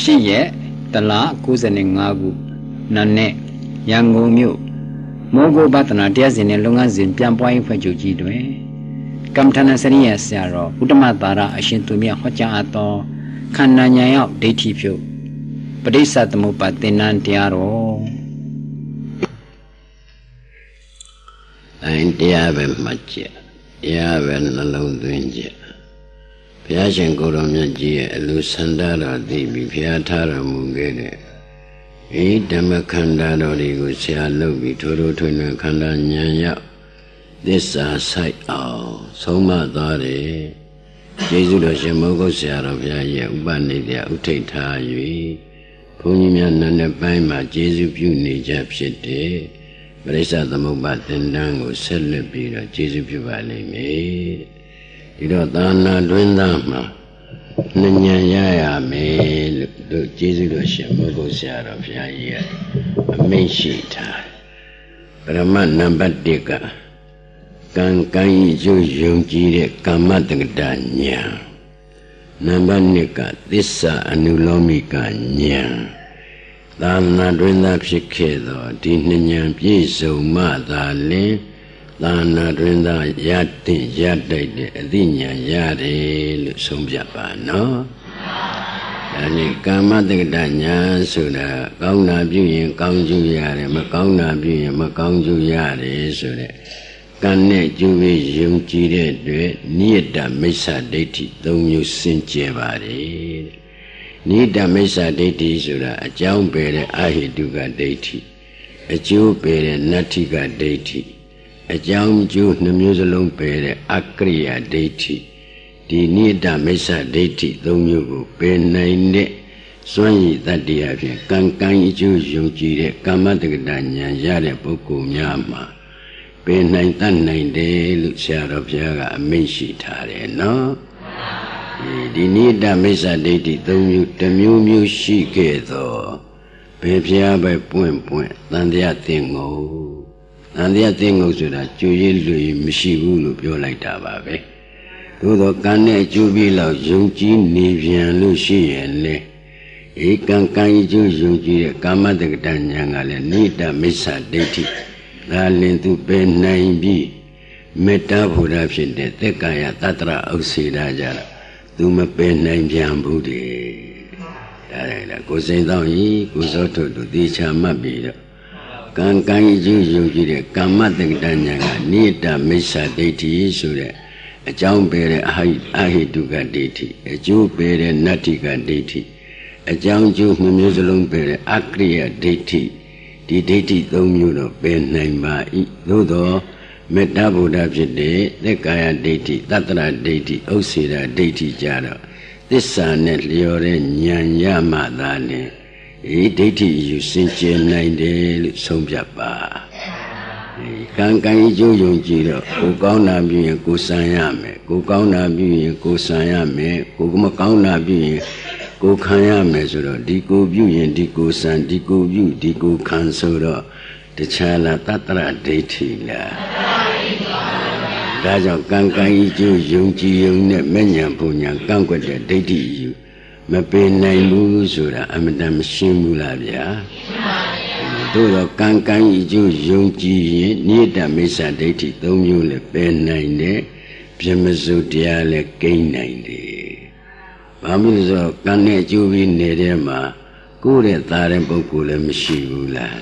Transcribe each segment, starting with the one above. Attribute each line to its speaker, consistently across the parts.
Speaker 1: ရှိရဲ့တလား95ခုနာနဲ့ရန်ကုန်မြို့မောဂိုပဒနာတရားစဉ်နဲ့လုပ်ငန်းစဉ်ပြန်ပွားရေးဖွဲ့ချုပ်ကြီးတွင်ကမ္မထာနစရိယဆရာတော်ဘုဒ္ဓမသာရအရှင်သူမြတ်ဟောကြားအပ်သောခန္ဓာဉာဏ်ရောက်ဒိဋ္ဌိဖြုတ်ပဋိစ္စသမုပ္ပါသင်္นานတရားတော်
Speaker 2: တရားပဲမှတ်ကြတရားပဲနှလုံးသွင်းကြဘုရားရှင်ကိုယ်တော်မြတ်ကြီးရဲ့အလိုဆန္ဒတော်သိပြီးဘုရားထားတော်မူခဲ့တဲ့ဤဓမ္မခန္ဓာတော်တွေကိုဆရာလုပ်ပြီးထိုးထိုးထွင်းထွင်းခန္ဓာဉာဏ်ရောက်သစ္စာဆိုင်အောင်ဆုံးမသွားတယ်ကျေးဇူးတော်ရှင်မောဂုတ်ဆရာတော်ဘုရားရဲ့ဥပနိဒေယဥထိတ်ထား၍ဘုန်းကြီးများနာနဲ့ပိုင်းမှာကျေးဇူးပြုနေကြဖြစ်တယ်ပရိစ္ဆသမုပ္ပါသင်္นานကိုဆက်လက်ပြီးတော့ကျေးဇူးပြုပါလိမ့်မယ်ဒီတော့သာနာတွင်သားမှာနှဉဏ်ရရမယ်လို့တို့ကျေးဇူးတော်ရှင်မောဂုတ်ဆရာတော်ဘုရားကြီးကအမိန့်ရှိထားပရမနံပါတ်1ကကံကံဤကျိုးယုံကြည်တဲ့ကမ္မတက္ကတာဉာဏ်နံပါတ်2ကသစ္စာအနုလောမိကဉာဏ်သာနာတွင်သာဖြစ်ခဲ့သောဒီနှဉဏ်ပြည့်စုံမှသာလင်သာနာတွင်သာရတဲ့ရတိုက်တဲ့အသိဉာဏ်ရတယ်လို့ဆုံးဖြတ်ပါနော်ဒါနဲ့ကာမတက္ကတဉာဏ်ဆိုတာကောင်းတာပြုရင်ကောင်းကျိုးရတယ်မကောင်းတာပြုရင်မကောင်းကျိုးရတယ်ဆိုတဲ့ကံနဲ့ကျိုးပြီးယုံကြည်တဲ့အတွက်နိယတမိစ္ဆာဒိဋ္ဌိ၃မျိုးစင်ကြယ်ပါတယ်နိယတမိစ္ဆာဒိဋ္ဌိဆိုတာအကြောင်းပဲတဲ့အဟိတုကဒိဋ္ဌိအကျိုးပဲတဲ့နတ္ထိကဒိဋ္ဌိအကြောင်းကျိုးနှမျိုးစလုံးပဲတဲ့အကရိယာဒိဋ္ဌိဒီနိယတမိစ္ဆာဒိဋ္ဌိ၃မျိုးကိုပယ်နိုင်တဲ့စွမ်းရည်တတ္တိအဖြစ်ကံကံအကျိုးယုံကြည်တဲ့ကာမတက္ကတာဉာဏ်ရတဲ့ပုဂ္ဂိုလ်များမှာပင်နိုင်တတ်နိုင်တယ်လို့ဆရာတော်ဘုရားကအမိန့်ရှိထားတယ်နော်ဒီနိဒမိစ္ဆာဒိဋ္ဌိ၃မျိုးတစ်မျိုးမျိုးရှိခဲ့သောဘယ်ဘုရားပဲပွင့်တန်တရားသင်္ကိုတန်တရားသင်္ကိုဆိုတာကြွရည်လူမရှိဘူးလို့ပြောလိုက်တာပါပဲသို့သောကံနဲ့အကျိုးပြီးလောက်ယုံကြည်နေပြန်လို့ရှိရင်လေဧကံကံအကျိုးယုံကြည်တဲ့ကာမတက္ကတဉာဏ်ကလည်းနိဒမိစ္ဆာဒိဋ္ဌိဒါလင်သူပဲနိုင်ပြီးမေတ္တာဘုရားဖြစ်တဲ့သက်ကာယတတ္တရဥစ္စေတာကြတော့သူမပဲနိုင်ပြန်ဘူးတဲ့ဒါလည်းကိုစိန်သောဤကိုစောထုတ်သူသေချာမှတ်ပြီးတော့ကံကံအကျိုးယုံကြည်တဲ့ကာမတက္ကတဉာဏ်ကနိတမိစ္ဆာဒိဋ္ဌိဆိုတဲ့အကြောင်းပဲတဲ့အဟိတုကဒိဋ္ဌိအကျိုးပဲတဲ့နတ္ထိကဒိဋ္ဌိအကြောင်းကျိုးနှမျိုးစလုံးပဲတဲ့အကရိယဒိဋ္ဌိဒီဒိဋ္ဌိ၃မျိုးတော့ပယ်နိုင်ပါ၏သို့သောမေတ္တာဗုဒ္ဓဖြစ်တဲ့သက်ကာယဒိဋ္ဌိတတ္တရဒိဋ္ဌိဥစ္စေတာဒိဋ္ဌိကြတော့သစ္စာနဲ့လျော်တဲ့ဉာဏ်ရမှသာလေဒီဒိဋ္ဌိယူစင်ကြယ်နိုင်တယ်လို့ဆုံးဖြတ်ပါကံကံအကျိုးယုံကြည်တော့ကိုကောင်းတာပြုရင်ကိုဆံရမယ်ကိုကောင်းတာပြုရင်ကိုဆံရမယ်ကိုမကောင်းတာပြုရင်ကိုခံရမယ်ဆိုတော့ဒီကိုပြုရင်ဒီကိုစံဒီကိုပြုဒီကိုခံဆိုတော့တခြားလားတတ္တရဒိဋ္ဌိလားဒါကြောင့်ကံကံဤကျိုးယုံကြည်ယုံနဲ့မဉဏ်ဘုံဉဏ်ကန့်ကွက်တဲ့ဒိဋ္ဌိယူမပင်နိုင်ဘူးဆိုတာအမှန်တမ်းမရှင်းဘူးလားဗျာတို့တော့ကံကံဤကျိုးယုံကြည်ရင်နိဒမိစ္ဆာဒိဋ္ဌိ၃မျိုးလည်းပယ်နိုင်တယ်ပြမစုတရားလည်းကိန်းနိုင်တယ်ဘာလို့လဲဆိုတော့ကံနဲ့အကျိုးပြီးနေတဲ့မှာကိုယ်ရဲ့သားတဲ့ပုဂ္ဂိုလ်လည်းမရှိဘူးလား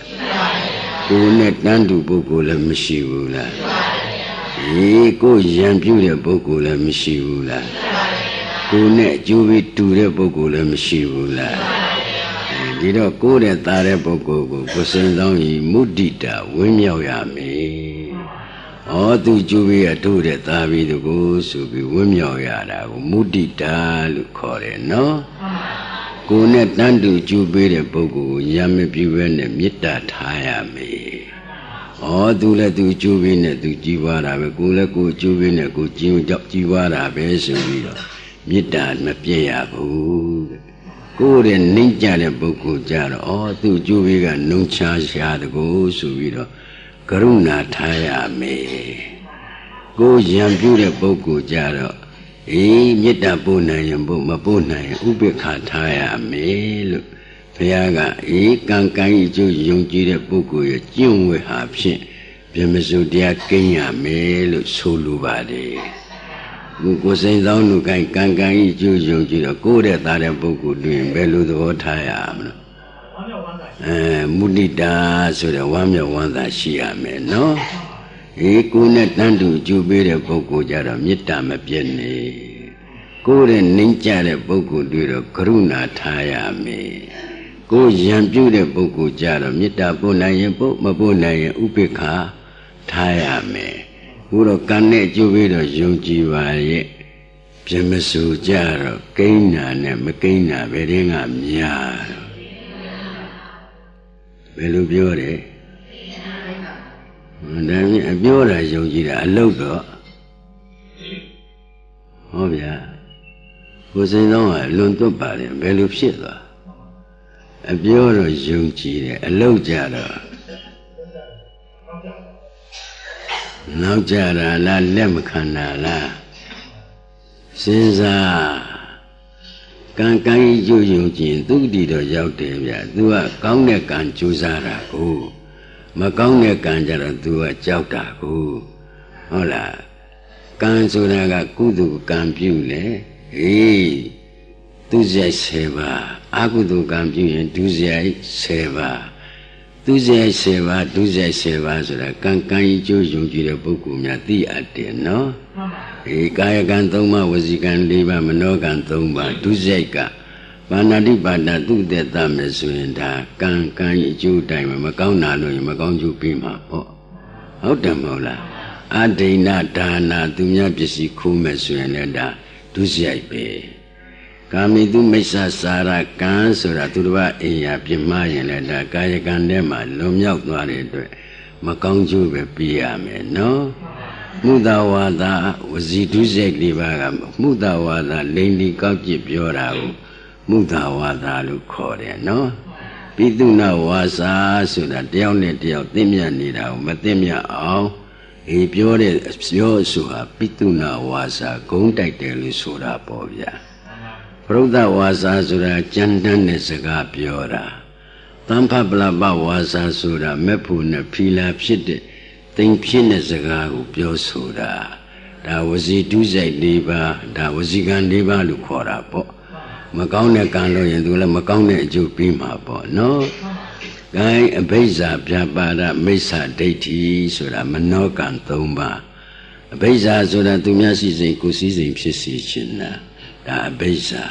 Speaker 2: ကိုယ်နဲ့တန်းတူပုဂ္ဂိုလ်လည်းမရှိဘူးလားကိုယ်ရံပြူတဲ့ပုဂ္ဂိုလ်လည်းမရှိဘူးလားကိုယ်နဲ့အကျိုးပြီးတူတဲ့ပုဂ္ဂိုလ်လည်းမရှိဘူးလားဒီတော့ကိုယ်ရဲ့သားတဲ့ပုဂ္ဂိုလ်ကိုကိုယ်စိန်ဆောင်ဤမုဒ္ဒိတာဝင်းမြောက်ရမယ်သူကျိုးပြီးတို့တဲ့သားပြီးသူကိုဆိုပြီးဝင်းမြောက်ရတာကိုမုဒ္ဒိတာလို့ခေါ်တယ်နော်ကိုယ်နဲ့တန်းတူကျိုးပေးတဲ့ပုဂ္ဂိုလ်ကိုရမပြူပဲနဲ့မေတ္တာထားရမယ်သူလည်းသူကျိုးပေးနဲ့သူကြည်ပွားတာပဲကိုယ်လည်းကိုယ်ကျိုးပေးနဲ့ကိုယ်ကြည်ပွားတာပဲဆိုပြီးတော့မေတ္တာမပြည့်ရဘူးကိုယ်ရဲ့နှိမ့်ကြတဲ့ပုဂ္ဂိုလ်ကြတော့သူကျိုးပေးကနှုံချရှာတကိုဆိုပြီးတော့ကရုဏာထားရမယ်ကိုယ်ရံပြူတဲ့ပုဂ္ဂိုလ်ကြတော့ မေတ္တာပို့နိုင်ရင်ပို့မပို့နိုင်ရင်ဥပေက္ခထားရမယ်လို့ဘုရားကကံကံဤကျိုးယုံကြည်တဲ့ပုဂ္ဂိုလ်ရဲ့ကျင့်ဝတ်ဟာဖြင့်ဗြဟ္မစုတရားကိန်းရမယ်လို့ဆိုလိုပါတယ်ကိုယ်စိန်ဆောင်လူကံကံဤကျိုးယုံကြည်တော့ကိုယ်တဲ့သားတဲ့ပုဂ္ဂိုလ်တွင်ဘယ်လိုသဘောထားရမလဲမုဒိတာဆိုတဲ့ဝမ်းမြောက်ဝမ်းသာရှိရမယ်နော်ကိုယ်နဲ့တန်းတူကြိုးပေးတဲ့ပုဂ္ဂိုလ်ကြတော့မေတ္တာမပြတ်နေကိုယ်နဲ့နှိမ့်ကြတဲ့ပုဂ္ဂိုလ်တွေတော့ကရုဏာထားရမယ်ကိုယ်ရံပြုတဲ့ပုဂ္ဂိုလ်ကြတော့မေတ္တာပို့နိုင်ရင်ပို့မပို့နိုင်ရင်ဥပေက္ခထားရမယ်ဘုရောကံနဲ့ကြိုးပေးတော့ယုံကြည်ပါရဲ့ပြမစိုးကြတော့ကိန်းနာနဲ့မကိန်းနာဘယ်တင်းကများဘယ်လိုပြောတယ်ဒါဖြင့်အပြောတာယုံကြည်တာအလုပ်တော့ဟောဗျာကိုယ်စိန်သောကလွန်တွတ်ပါတယ်ဘယ်လိုဖြစ်သွားအပြောတော့ယုံကြည်တယ်အလုပ်ကြတော့နောက်ကြတာလားလက်မခံတာလားစဉ်းစားကံကံကြီးကျိုးယုံကြည်သူတည်တော့ရောက်တယ်ဗျသူကကောင်းတဲ့ကံကြိုးစားတာကိုမကောင်းတဲ့ကံကြတော့သူကကြောက်တာကိုဟုတ်လားကံဆိုတာကကုသိုလ်ကံပြုလေသူစရိုက်10ပါးအကုသိုလ်ကံပြုရင်ဒုစရိုက်10ပါးသူစရိုက်10ပါးဒုစရိုက်10ပါးဆိုတာကံကံကြီးကျိုးယုံကြည်တဲ့ပုဂ္ဂိုလ်များသိအပ်တယ်နော်ကာယကံ3ပါးဝစီကံ4ပါးမနောကံ3ပါးဒုစရိုက်ကပါဏာတိပါဒသူ့တဲ့တမယ်ဆိုရင်ဒါကံကံအကျိုးတိုင်းမကောင်းတာလို့ရင်မကောင်းကျိုးပြီးမှာပေါ့ဟုတ်တယ်မဟုတ်လားအဒိဏဒါနာသူများပစ္စည်းခိုးမယ်ဆိုရင်လည်းဒါဒုစရိုက်ပဲကာမိတုမိစ္ဆာစာရကံဆိုတာသူတစ်ပါးအိမ်ယာပြမရင်လည်းဒါကာယကံထဲမှာလွန်မြောက်သွားတဲ့အတွက်မကောင်းကျိုးပဲပြီးရမယ်နော်မုဒ္ဒဝါဒဝစီဒုစရိုက်၄ပါးကမုဒ္ဒဝါဒလိန်ဒီကောက်ကြည့်ပြောတာကိုမုဒ္ဒဝါဒလို့ခေါ်တယ်နော်ပိသုဏဝါစာဆိုတာတယောက်နဲ့တယောက်သိမြတ်နေတာကိုမသိမြတ်အောင်ပြောတဲ့ပြောဆိုတာပိသုဏဝါစာဂုံးတိုက်တယ်လို့ဆိုတာပေါ့ဗျာပရုဒ္ဓဝါစာဆိုတာကြမ်းတမ်းတဲ့စကားပြောတာသံဖပလပဝါစာဆိုတာမက်ဖို့နဲ့ဖီလာဖြစ်တဲ့တိမ်ဖြစ်တဲ့စကားကိုပြောဆိုတာဒါဝစီဒုစရိုက်၄ပါးဒါဝစီကံ၄ပါးလို့ခေါ်တာပေါ့မကောင်းတဲ့ကံလို့ရင်သူလည်းမကောင်းတဲ့အကျိုးပြီးမှာပေါ့နော်။ဂိုင်းအဘိဇ္ဇာပြပါဒမိစ္ဆာဒိဋ္ဌိဆိုတာမနောကံ၃ပါးအဘိဇ္ဇာဆိုတာသူများရှိစိတ်ကိုစီးစိမ်ဖြစ်စေခြင်းလားဒါအဘိဇ္ဇာ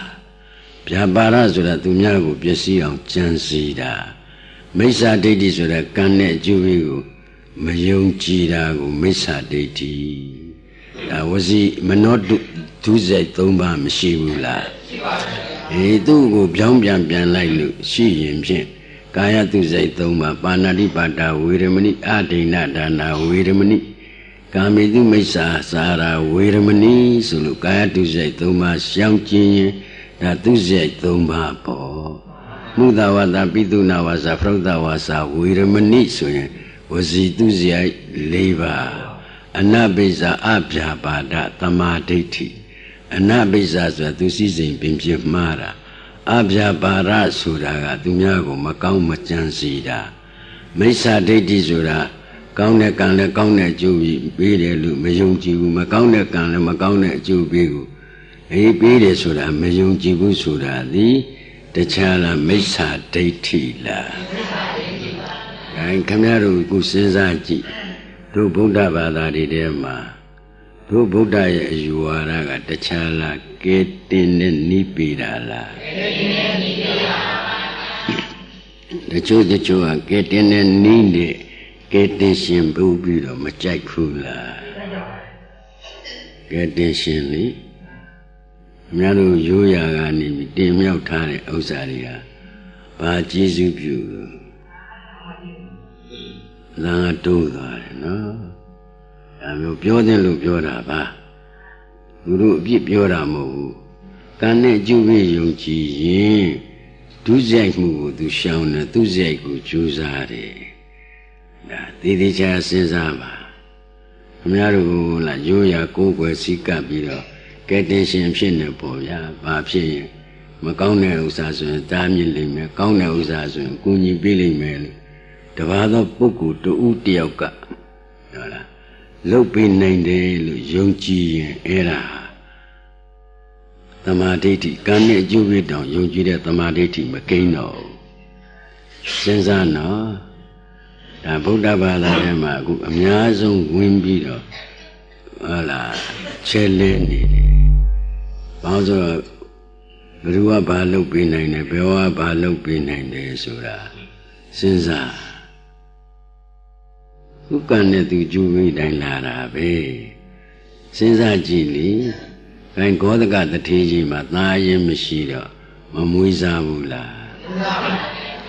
Speaker 2: ပြပါဒဆိုတာသူများကိုပျက်စီးအောင်ကြံစည်တာမိစ္ဆာဒိဋ္ဌိဆိုတာကံနဲ့အကျိုးကိုမယုံကြည်တာကိုမိစ္ဆာဒိဋ္ဌိဒါဝစီမနောဒုစရိုက်၃ပါးမရှိဘူးလားရှိပါဘူးသူ့ကိုပြောင်းပြန်လိုက်လို့ရှိရင်ဖြင့်ကာယဒုစရိုက်၃ပါးပါဏာတိပါဒဝေရမဏိအဒိဏဒါနာဝေရမဏိကာမေတုမိစ္ဆာစာရာဝေရမဏိဆိုလို့ကာယဒုစရိုက်၃ပါးရှောင်ကျင်ရင်ဒါဒုစရိုက်၃ပါးပေါ့မုဒ္ဒဝါဒပိသုဏဝါစာဖရုဒ္ဓဝါစာဝေရမဏိဆိုရင်ဝစီဒုစရိုက်၄ပါးအနဘိဇ္ဇာအဗျာပါဒသမာဓိဋ္ဌိအနဘိဇ္ဇာဆိုတာသူစည်းစိမ်ပင်ပြမှားတာအဗျာပါဒဆိုတာကသူများကိုမကောင်းမကြံစည်တာမိစ္ဆာဒိဋ္ဌိဆိုတာကောင်းတဲ့ကံလည်းကောင်းတဲ့အကျိုးပေးတယ်လို့မယုံကြည်ဘူးမကောင်းတဲ့ကံလည်းမကောင်းတဲ့အကျိုးပေးဘူးပေးတယ်ဆိုတာမယုံကြည်ဘူးဆိုတာဒီတခြားလားမိစ္ဆာဒိဋ္ဌိလားမိစ္ဆာဒိဋ္ဌိပါခင်ဗျားတို့ကိုစဉ်းစားကြည့်တို့ဗုဒ္ဓဘာသာတွေထဲမှာတို့ဗုဒ္ဓရဲ့အယူဝါဒကတခြားလားကဲတင်နဲ့နိပေတာလားကဲတင်နဲ့နိပေတာပါတချို့ကကဲတင်နဲ့နိနဲ့ကဲတင်ရှင်ဘုပြီးတော့မကြိုက်ဘူးလားကဲတင်ရှင်လေအများတို့ရိုးရာကနေတင်မြောက်ထားတဲ့ဥစ္စာတွေကဘာကျေးဇူးပြုလို့လာတိုးသွားတယ်နော်ဒါမျိုးပြောတယ်လို့ပြောတာပါသူတို့အပြစ်ပြောတာမဟုတ်ဘူးကံနဲ့အကျိုးပေးယုံကြည်ရင်ဒုစရိုက်မှုကိုသူရှောင်တယ်သူစရိုက်ကိုကြိုးစားတယ်ဒါသေသေးချာစဉ်းစားပါခင်ဗျားတို့လာရိုးရာကိုယ်ွယ်စည်းကပ်ပြီးတော့ ကဲတင်ရှင်ဖြစ်နေပေါ့ဗျာဘာဖြစ်ရင်မကောင်းတဲ့ဥစ္စာဆိုရင်တားမြစ်လိမ့်မယ်ကောင်းတဲ့ဥစ္စာဆိုရင်ကူညီပေးလိမ့်မယ်လို့တပါးသောပုဂ္ဂိုလ်တဦးတယောက်ကဟုတ်လားလုပ်ပေးနိုင်တယ်လို့ယုံကြည်ရင်အဲ့ဒါသမာဓိဋ္ဌိကံနဲ့အကျိုးပေးတောင်ယုံကြည်တဲ့သမာဓိဋ္ဌိမကိန်းတော့စဉ်းစားနော်ဒါဗုဒ္ဓဘာသာထဲမှာအခုအများဆုံးဝင်ပြီးတော့ဟုတ်လားချဲလဲနေတယ်ဘာလို့ဆိုတော့ဘယ်သူကဘာလုပ်ပေးနိုင်တယ်ဘယ်ကဘာလုပ်ပေးနိုင်တယ်ဆိုတာစဉ်းစားဥက္ကံနဲ့သူကျူပြီးတိုင်းလာတာပဲစဉ်းစားကြည့်လေခိုင်ဂောဒကတထေးကြီးမှာသားရင်မရှိတော့မမွေးစားဘူးလား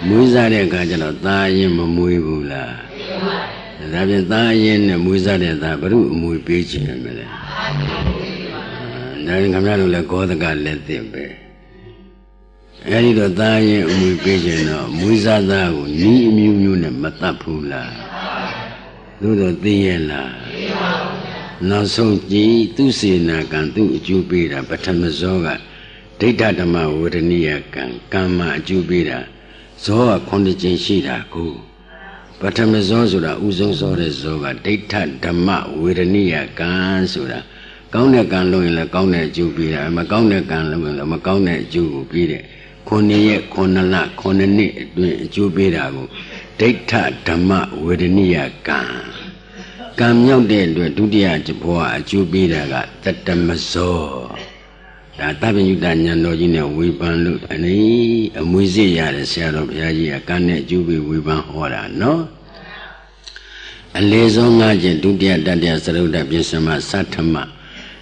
Speaker 2: မွေးစားတဲ့အခါကျတော့သားရင်မမွေးဘူးလားဒါဖြင့်သားရင်နဲ့မွေးစားတဲ့သားဘုရုအမွေပေးခြင်းမလဲဒါခင်ဗျားတို့လည်းဂောဒကလက်သစ်ပဲအဲဒီတော့သားရင်အမွေပေးခြင်းတော့မွေးစားသားကိုနီးအမျိုးမျိုးနဲ့မတတ်ဘူးလားသို့တော့သိရဲ့လားနောက်ဆုံးကြည်သူစေနာကံသူအကျိုးပေးတာပထမဇောကဒိဋ္ဌဓမ္မဝေဒနိယကံကမ္မအကျိုးပေးတာဇောက9ကျင်းရှိတာကိုပထမဇောဆိုတာဥဆုံးဇောတဲ့ဇောကဒိဋ္ဌဓမ္မဝေဒနိယကံဆိုတာကောင်းတဲ့ကံလုပ်ရင်လည်းကောင်းတဲ့အကျိုးပေးတာမကောင်းတဲ့ကံလုပ်ရင်လည်းမကောင်းတဲ့အကျိုးကိုပေးတဲ့9ရက်9လ9နှစ်အတွင်းအကျိုးပေးတာကိုဒိဋ္ဌဓမ္မဝေဒနိယကံကံမြောက်တဲ့အတွက်ဒုတိယဘဝအကျိုးပေးတာကတတမဇောဒါတပ္ပညုတဉာဏ်တော်ကြီးနဲ့ဝေဖန်လို့အမွေစစ်ရတဲ့ဆရာတော်ဘုရားကြီးကကံနဲ့အကျိုးပေးဝေဖန်ဟောတာနော်အလေဇော5ချက်ဒုတိယတတိယသရုတ်တပြစ္ဆမသတ္ထမ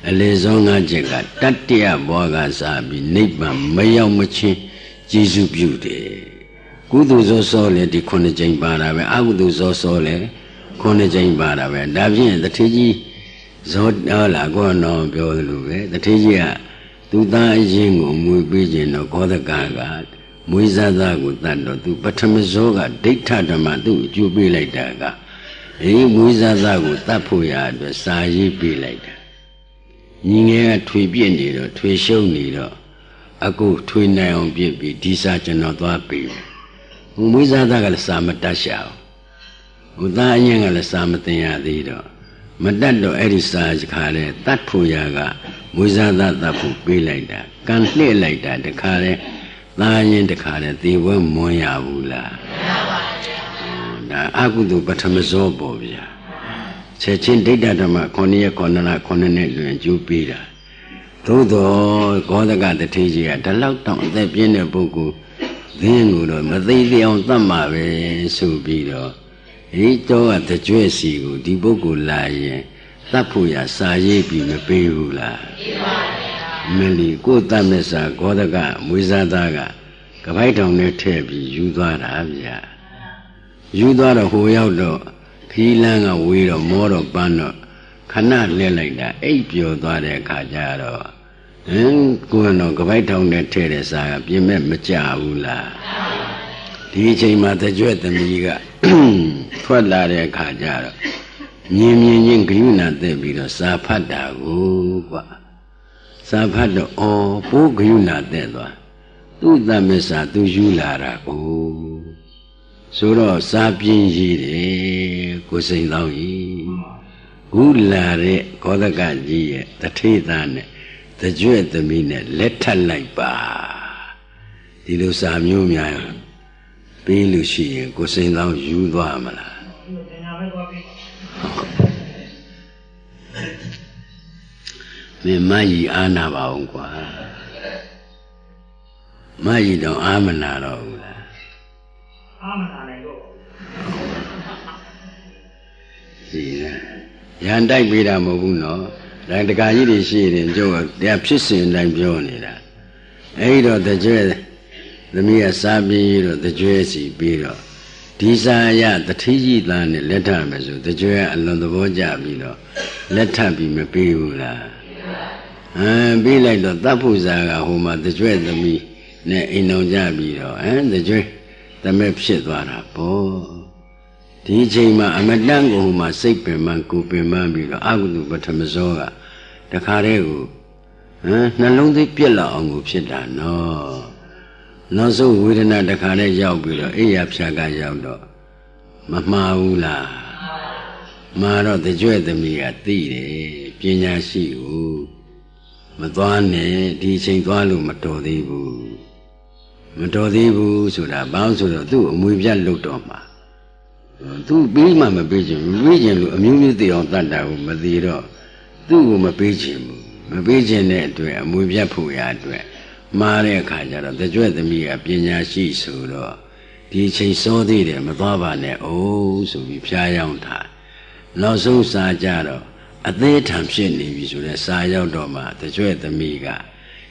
Speaker 2: အလေဇော5ချက်ကတတိယဘဝကစပြီးနိဗ္ဗာန်မရောက်မချင်းကျေစုပြုတယ်ကုသိုလ်ဇောစောလေဒီ9ကြိမ်ပါတာပဲအကုသိုလ်ဇောစောလေ9ကြိမ်ပါတာပဲဒါဖြင့်တထေးကြီးဇောဟုတ်လားကိုယ်တော်ပြောသလိုပဲတထေးကြီးကသူသားအရင်ကိုမွေပေးခြင်းတော့ဂောဒကကမွေးစားသားကိုတတ်တော့သူပထမဇောကဒိဋ္ဌဓမ္မသူ့အကျိုးပေးလိုက်တာကမွေးစားသားကိုတတ်ဖို့ရအတွက်စာရေးပေးလိုက်တာညီငယ်ကထွေပြစ်နေတော့ထွေရှုံနေတော့အခုထွေနိုင်အောင်ပြစ်ပြီးဒီစာကျွန်တော်သွားပေးမွေးစားသားကလည်းစာမတတ်ရှာဘူးသားအရင်ကလည်းစာမသင်ရသေးတော့မတတ်တော့အဲ့ဒီစာခါတဲ့တတ်ဖို့ရကမွေးစားသားတတ်ဖို့ပေးလိုက်တာကံလှည့်လိုက်တာတခါတဲ့သားရင်တခါတဲ့သေဝဲမွန်ရဘူးလားမရပါဘူးဒါအကုသိုလ်ပထမဇောပေါ့ဗျာချက်ချင်းဒိဋ္ဌဓမ္မ9ရက်9လ9နှစ်လွင်ကျူးပေးတာသို့တော်ဂောဒကတထေးကြီးကဒီလောက်တောင်အသက်ပြင်းတဲ့ပုဂ္ဂိုလ်သင်ကိုတော့မသိသေးအောင်သတ်မှာပဲဆိုပြီးတော့တော့တကြွဲ့စီကိုဒီပုဂ္ဂိုလ်လာရင်သတ်ဖို့ရစာရေးပြီးမပေးဘူးလားပေးပါဗျာမလီကိုတတ်မဲ့စာဂောဒကမွေးစားသားကကပိုက်တောင်နဲ့ထည့်ပြီးယူသွားတာဗျာယူသွားတော့ဟိုရောက်တော့ခီးလန်းကဝေးတော့မောတော့ပန်းတော့ခဏလဲလိုက်တာအိပ်ပျော်သွားတဲ့အခါကျတော့ကိုယ်တော့ကပိုက်တောင်နဲ့ထည့်တဲ့စာကပြင်မဲ့မကြဘူးလားဒီအချိန်မှာတကြွဲ့သမီးကထွက်လာတဲ့အခါကျတော့မြင်ချင်းဂရုဏာသက်ပြီးတော့စာဖတ်တာကိုကွာစာဖတ်တော့ပိုးဂရုဏာသက်သွားသူ့သမစ္စာသူယူလာတာကိုဆိုတော့စာပြင်းရည်တယ်ကိုစိန်သောင်းကြီးခုလာတဲ့ဂောဒကကြီးရဲ့တထေးသားနဲ့တကြွဲ့သမီးနဲ့လက်ထပ်လိုက်ပါဒီလိုစာမျိုးများပေးလို့ရှိရင်ကိုစိန်သောင်းယူသွားမလားမင်းမကြီးအားနာပါအောင်ကွာမကြီးတော့အားမနာတော့ဘူးလားအားမနာနိုင်တော့ဒီလားရန်တိုက်ပေးတာမဟုတ်ဘူးနော်ဒါတကာကြီးတွေရှိရင်ကျုပ်ကတရားဖြစ်စဉ်တိုင်းပြောနေတာအဲ့တော့တကြွဲသမီးကစားပြီးတော့တကြွဲစီပြီးတော့ဒီစာရတထေးကြီးသားနဲ့လက်ထပ်မယ်ဆိုတကြွဲအလွန်သဘောကျပြီးတော့လက်ထပ်ပြီးမပေးဘူးလားပေးလိုက်တော့တပ်ဖို့စာကဟိုမှာတကြွဲသမီးနဲ့အိမ်အောင်ကြပြီးတော့တကြွဲသမက်ဖြစ်သွားတာပေါ့ဒီအချိန်မှာအမတန်ကိုဟိုမှာစိတ်ပင်ပန်းကိုပင်ပန်းပြီးတော့အကုသိုလ်ပထမဇောကတခါတည်းကို နှလုံးသွေးပြက်လောက်အောင်ကိုဖြစ်တာနော်နောက်ဆုံးဝေဒနာတစ်ခါနဲ့ရောက်ပြီးတော့အိယာဖြာကရောက်တော့မမှားဘူးလားမှားတော့တကြွသမီးကသိတယ်ပညာရှိဘူးမသွားနဲ့ဒီချိန်သွားလို့မတော်သေးဘူးမတော်သေးဘူးဆိုတာဘာလို့ဆိုတော့သူ့အမွေပြတ်လုတ်တော့မှာသူပြီးမှမပေးချင်ဘူးပေးချင်လို့အမျိုးမျိုးသိအောင်တတ်တာကိုမသိတော့သူ့ကိုမပေးချင်ဘူးမပေးချင်တဲ့အတွက်အမွေပြတ်ဖို့ရအတွက်မှားတဲ့အခါကျတော့တကြွသမီးကပညာရှိဆိုတော့ဒီချိန်စောသေးတယ်မသွားပါနဲ့အိုးဆိုပြီးဖျားယောင်းထားနောက်ဆုံးစာကြတော့အသေးထံဖြစ်နေပြီဆိုတဲ့စာရောက်တော့မှတကြွသမီးက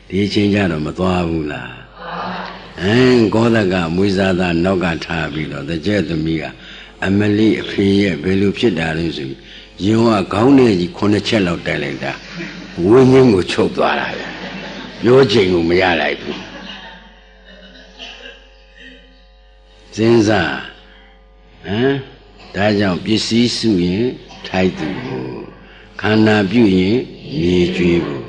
Speaker 2: ဒီချိန်ကျတော့မသွားဘူးလားကောသကမွေးစားသားနောက်ကထားပြီးတော့တကြွသမီးကအမလီအဖေရဲ့ဘယ်လိုဖြစ်တာလဲဆိုရင်ယုံကခေါင်းထဲကြီး9ချက်လောက်တိုက်လိုက်တာဝင်းင်းကိုချုပ်သွားတာပဲပြောချိန်ကိုမရလိုက်ဘူးစဉ်းစားဒါကြောင့်ပစ္စည်းစုရင်ထိုက်သူကိုခန္ဓာပြုရင်မြေကျွေးဖို့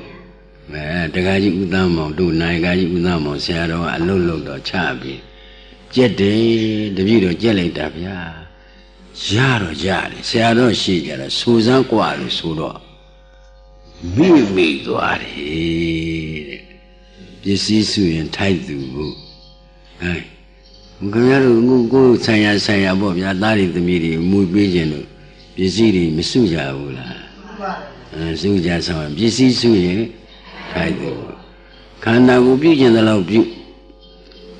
Speaker 2: တက္ကကြီးဥသမ္မောင်တို့နိုင်ကကြီးဥသမ္မောင်ဆရာတော်ကအလုံးလုံးတော့ချပြီးကြက်တယ်တပည့်တော်ကြက်လိုက်တာဗျာရတော့ရတယ်ဆရာတော်ရှိကြတယ်စူစမ်းกว่าလို့ဆိုတော့မိသွားတယ်တဲ့ပစ္စည်းစုရင်ထိုက်သူကိုခင်ဗျားတို့ကိုဆိုင်ရာပေါ့ဗျာသားတွေသမီးတွေမူပေးခြင်းလို့ပစ္စည်းတွေမစုကြဘူးလားစုကြဆောင်ပစ္စည်းစုရင်ထိုက်သူခန္ဓာကိုပြုခြင်းတလို့ပြု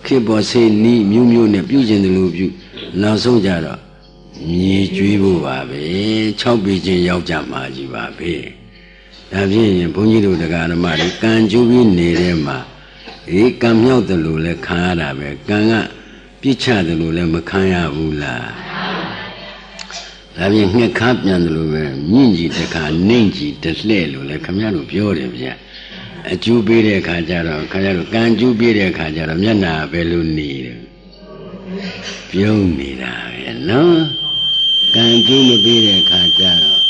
Speaker 2: ခေပေါ်စေနီးမျိုးနဲ့ပြုခြင်းတလို့ပြုနောက်ဆုံးကြတော့မြေကျွေးဖို့ပါပဲ6ပေချင်းရောက်ကြမှာကြီးပါပဲဒါဖြင့်ဘုန်းကြီးတို့တရားဓမ္မတွေကံကျိုးပြီးနေတဲ့မှာကံမြောက်တယ်လို့လည်းခံရတာပဲကံကပြစ်ချတယ်လို့လည်းမခံရဘူးလားဒါဖြင့်ငှက်ခါပြန်တယ်လို့ပဲမြင့်ကြီးတခါနှိမ့်ကြီးတလှဲ့လို့လည်းခင်ဗျားတို့ပြောတယ်ဗျအကျိုးပေးတဲ့အခါကျတော့ခင်ဗျားတို့ကံကျိုးပေးတဲ့အခါကျတော့မျက်နှာပဲလို့နေတယ်ပြုံးနေတာပဲနော်ကံကျိုးမပေးတဲ့အခါကျတော့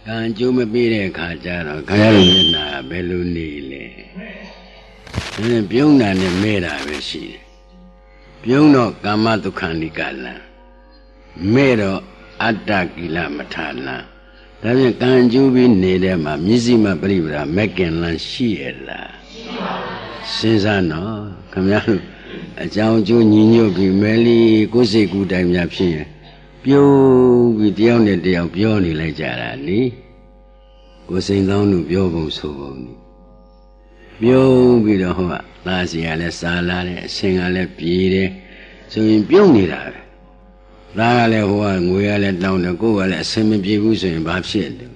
Speaker 2: ကံကျိုးမပေးတဲ့အခါကျတော့ခရရမျက်နှာဘယ်လိုနေလဲပြုံးတာနဲ့မဲတာပဲရှိတယ်ပြုံးတော့ကာမဒုက္ခဏိကလံမဲတော့အတ္တကိလမထာလံဒါဖြင့်ကံကျိုးပြီးနေတဲ့မှာမျက်စိမပရိပဒါမက်ကင်လန်းရှိရလားစဉ်းစားနော်ခင်ဗျားတို့အကြောင်းကျိုးညီညွတ်ပြီးမဲလီကိုယ်စိတ်ကူးတိုင်းများဖြစ်ရင်ပြုံးပြီးတယောက်နဲ့တယောက်ပြောနေလိုက်ကြတာလေကိုယ်စိန်သောင်းတို့ပြောပုံဆိုပုံနိပြုံးပြီးတော့ဟောသားစီကလည်းစားလာတယ်အရှင်ကလည်းပြေးတယ်ဆိုရင်ပြုံးနေတာပဲသားကလည်းဟိုကငွေကလည်းတောင်းတယ်ကိုယ်ကလည်းအစင်မပြေဘူးဆိုရင်ဘာဖြစ်လဲ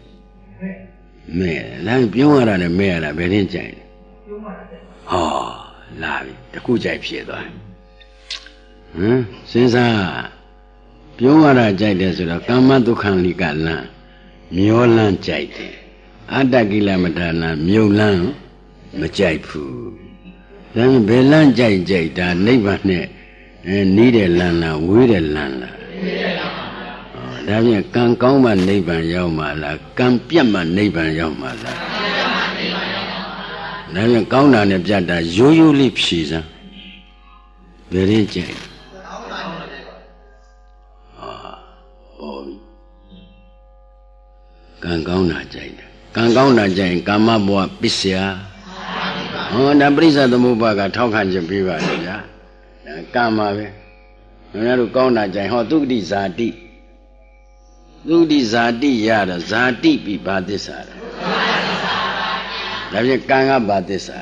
Speaker 2: မဲလည်းပြုံးရတာနဲ့မဲရတာဘယ်ရင်ကြိုက်လဲဟောလာပြီတခုကြိုက်ဖြစ်သွားစဉ်းစားပြုံးရတာကြိုက်တယ်ဆိုတော့ကာမဒုက္ခဏိကလံမျောလန်းကြိုက်တယ်အတ္တကိလမထာလံမြုပ်လန်းမကြိုက်ဘူးဒါပေမဲ့ဘယ်လန်းကြိုက်ဒါနိဗ္ဗာန်နဲ့နီးတဲ့လန်းလားဝေးတဲ့လန်းလားဒါဖြင့်ကံကောင်းမှနိဗ္ဗာန်ရောက်မှာလားကံပြတ်မှနိဗ္ဗာန်ရောက်မှာလားဒါဖြင့်ကောင်းတာနဲ့ပြတ်တာရိုးရိုးလေးဖြေစမ်းဘယ်ရင်ကြိုက်ကံကောင်းတာကြိုက်တယ်ကံကောင်းတာကြိုက်ရင်ကာမဘဝပစ္စယဟောဒါပရိစ္ဆသမုပ္ပါကထောက်ခံခြင်းပေးပါလေဗျာဒါကံမှာပဲခင်ဗျားတို့ကောင်းတာကြိုက်ဟောသုက္တိဇာတိရတော့ဇာတိပြီးဘာသစ္စာလဲဒါဖြင့်ကံကဘာသစ္စာ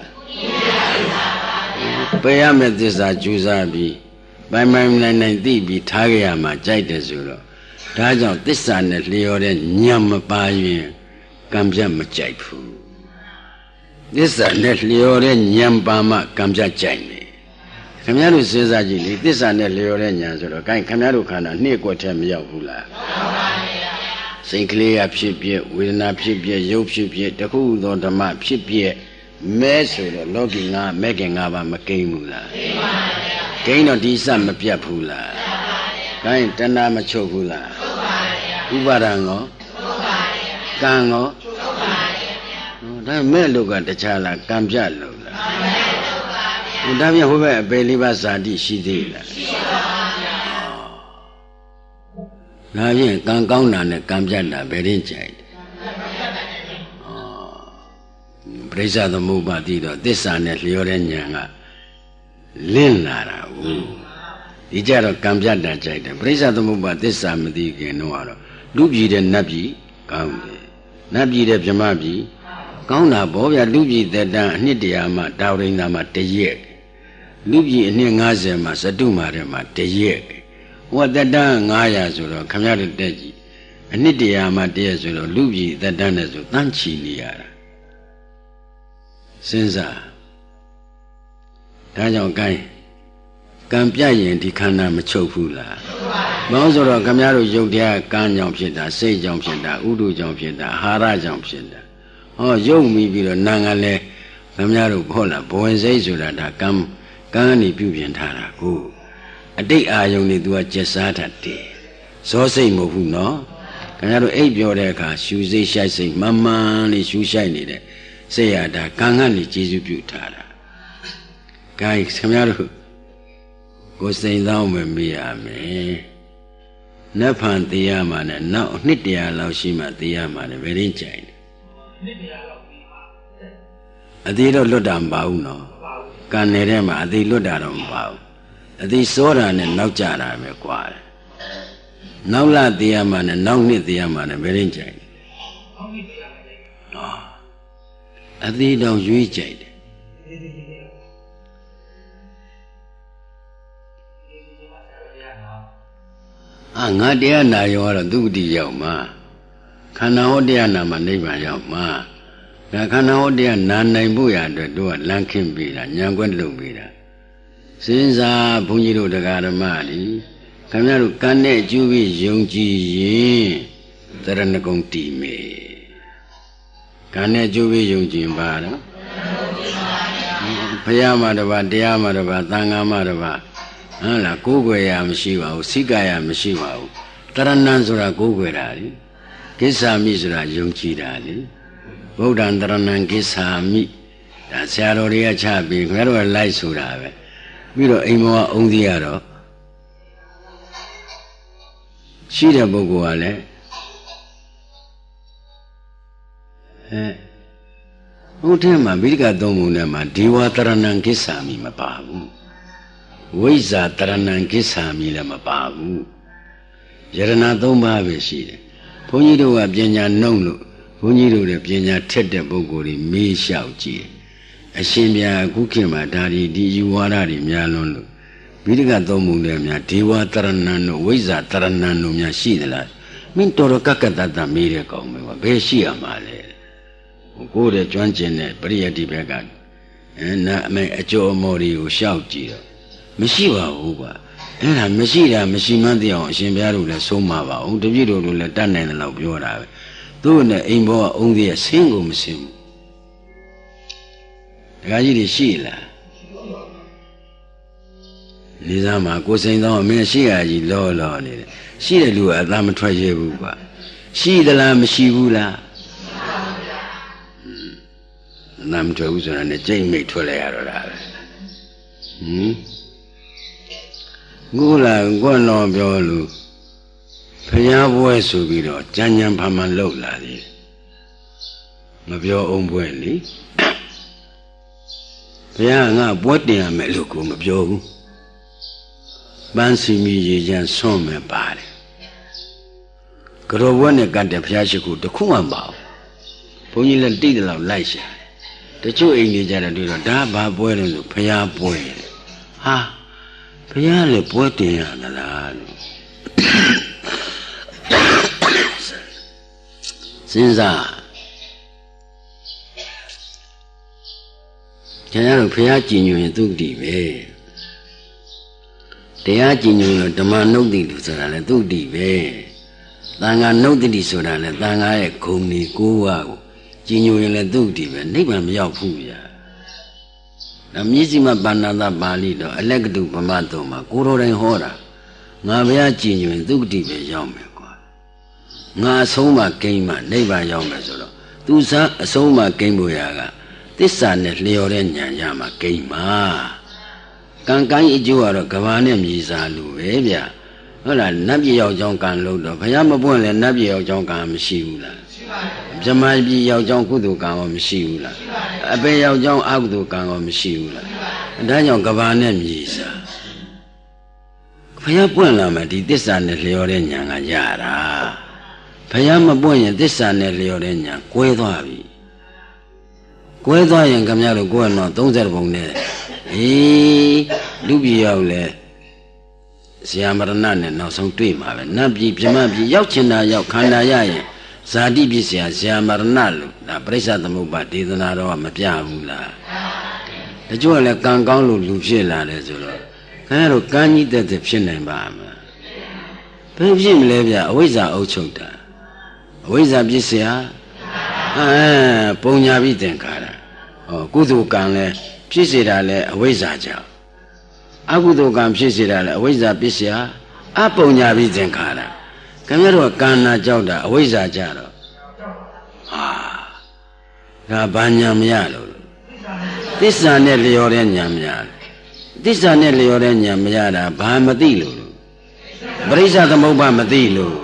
Speaker 2: ပယ်ရမယ့်သစ္စာကြိုးစားပြီးပိုင်နိုင်သိပြီးထားကြရမှာကြိုက်တယ်ဆိုတော့ဒါကြောင့်သစ္စာနဲ့လျော်တဲ့ညံမပါရင်ကံပြတ်မကြိုက်ဘူးသစ္စာနဲ့လျော်တဲ့ညံပါမှကံပြတ်ကြိုက်တယ်ခင်ဗျားတို့စဉ်းစားကြည့်လေသစ္စာနဲ့လျော်တဲ့ညံဆိုတော့ခင်ဗျားတို့ခန္ဓာနှိမ့်ကွက်ထဲမရောက်ဘူးလားစိတ်ကလေးရဖြစ်ပြဝေဒနာဖြစ်ပြရုပ်ဖြစ်ပြတခုသောဓမ္မဖြစ်ပြမဲဆိုတော့လောကီငါမဲခင်ငါပါမကိမ့်ဘူးလားကိမ့်ပါဗျာ Gain or Disa Mapiapula. Gain Tana Machokula. Ubarango. Gango. That may look at the chala, Gamjalo. Udavia Hova Beliva Sadi, she did. Now, you can't go on the Gamjana, very child. Presa the Mubadido, this son at Liorena Linara. Ijaro Gamjana child, Presa the Muba, this son with the Genoaro. Lubi the Nabi, Gambi. Nabi the Jamabi, Gauna Boya Lubi the Nidiama, Daurinama, the Yek. Lubi and Ningazema, Sadumarema, the Yek. What the dang Ayazulo, Kamari Deji, and Nidiama Deazulo, Lubi the Danazu, Tanchi Liara. Senza Dayo Gai Gampiayan Tikana Machopula. Mozoro Kamaro Yodia, Ganyam Pita, Say Jump Pita, Udu Jump Pita, Hara Jump Pita. Oh, yo me be the Nangale, Kamaro Pola, Boys Azura, Gam, Gani Pubian Tara, go. A day I only do a Jesata day. So say Mohuno, Kamaro ape your eka, shoes a shy say, Mamma, shoe shiny. Say ada Kangani Jesu Butara. Guy Kamaro go stay down with me, me. Napan the Yaman and now Nitia Laushima the Yaman, very child. A deal Lodam Bauno, Canerema, the Lodarum Bau. The Soran and Nauchara require. Now la the Yaman and now need the Yaman, very child. A thee don't you jade. Angadiana, you are a duty, Yama. Canaodiana, my neighbor, Yama. The Canaodian Nana Buya, the door, Lankin Bida, Yanguan Lubida. Since I Punjiro the Garamadi, Kanaru Kane Juvi Yungji, the Ranakong Time. Kane Juvi Yunjimbara Payamadava, Diamadava, Tangamadava, La Kuguya Mishiva, Sigaya Mishiva, Tarananzura Guguerari, Kisa Misra Yunchirali, Bodan Taranan Kisa Mi, that Saroria Chabi, wherever lies would have it. We don't aim more on the other. Shida Boguale. Utema Biga Domunema, Diwa Taranan Kisami Mapabu. Wiza Taranan Kisami Lamapabu. Jarana Doma Veshide. Punido Abjena Nonu, Punido de Pena Tete Bogori, me Shauchi. A Shimia Kukima Dari, di Yuarari Mialondo. Biga Domunema, Diwa Taranano, Wiza Taranano Yashidala. Mintoro Kakata miracle, Beshia Male. Go to Johnson, Priati Began, and not make a Joe Mori who shout Giro. Meshiva Uba, and a Meshida, Meshimandio, Shimbaru, Somava, on the video to let Dan and love your eye. Though the Imbo only a single Messim. Gajidi Sheila Nizama, go saying, no, Meshia, you law, she the Lua, Lam Treasure Uba. She the Lam Shivula. Nam chosen and the Jay made 12 hours. Gula, go along, Biolu. Paya voice will be no Janyan Paman low, laddie. Of your own wendy. Paya, what they are melukum of you. Bansi me, Jan Som and body. Go one a got the Piashiku, the Kumamba. Punila did of Lisha. The two English are doing a daba boy and the Paya boy. Ah, Paya le poete and the lad. Since I can Paya Ginu took the way. They are Ginu, the man no deed to Sarah took the way. Tanga no deed so that Tanga Kumi Kuwa. Ginu in a duty when they were Yapuya. Namizima banana balido, electu pamatoma, Kuro and Hora, Navia genuine, duty be young. Nga soma game, neighbor young mesolo. Tusa a soma game boyaga. This son is Leoren Yama game. Kankan ijuaro, Kavanem Yizalu, Evia. Hola, Nabi Yao Jong can load of Hayama Bon and Nabi Yao Jong can Mishula. Jamabi Yao Jong Kudu can or Mishula. Abe Yao Jong Agdu can or Mishula. And then your Gavanem Yisa. Fayapuanama did this son is Leoren Yanga Yara. Payama boy, this son is Leorena, Quedoavi. Quedoa and Camaro go on, don't tell Bone. Eh, Lubiole Siamaran and no some dream, Nabi, Jamabi, Yauchina, Yaukana, Sadi Bisia, Siamaranalo, La Presa the Muba, Didonaro, Mapiavula. The jewel of Ganganlu, Lucilla, Lesolo. Caro Gani that the Pinambama. Pevim Levia, always are Ochota. Wiza Bisia Ponyabi Tenkara. Oh, Kudu Ganle, Pisidale, Wizaja. Agudu Gam Pisidale, Wiza Bisia, Aponyabi Tenkara. Camero Gana Joda, Wiza Jaro. Ah, Rabanya Mialo. This is a Leoren Yamyal. This is a Leoren Yamyada, Bahamadilu. Brisa the Moba Madilu.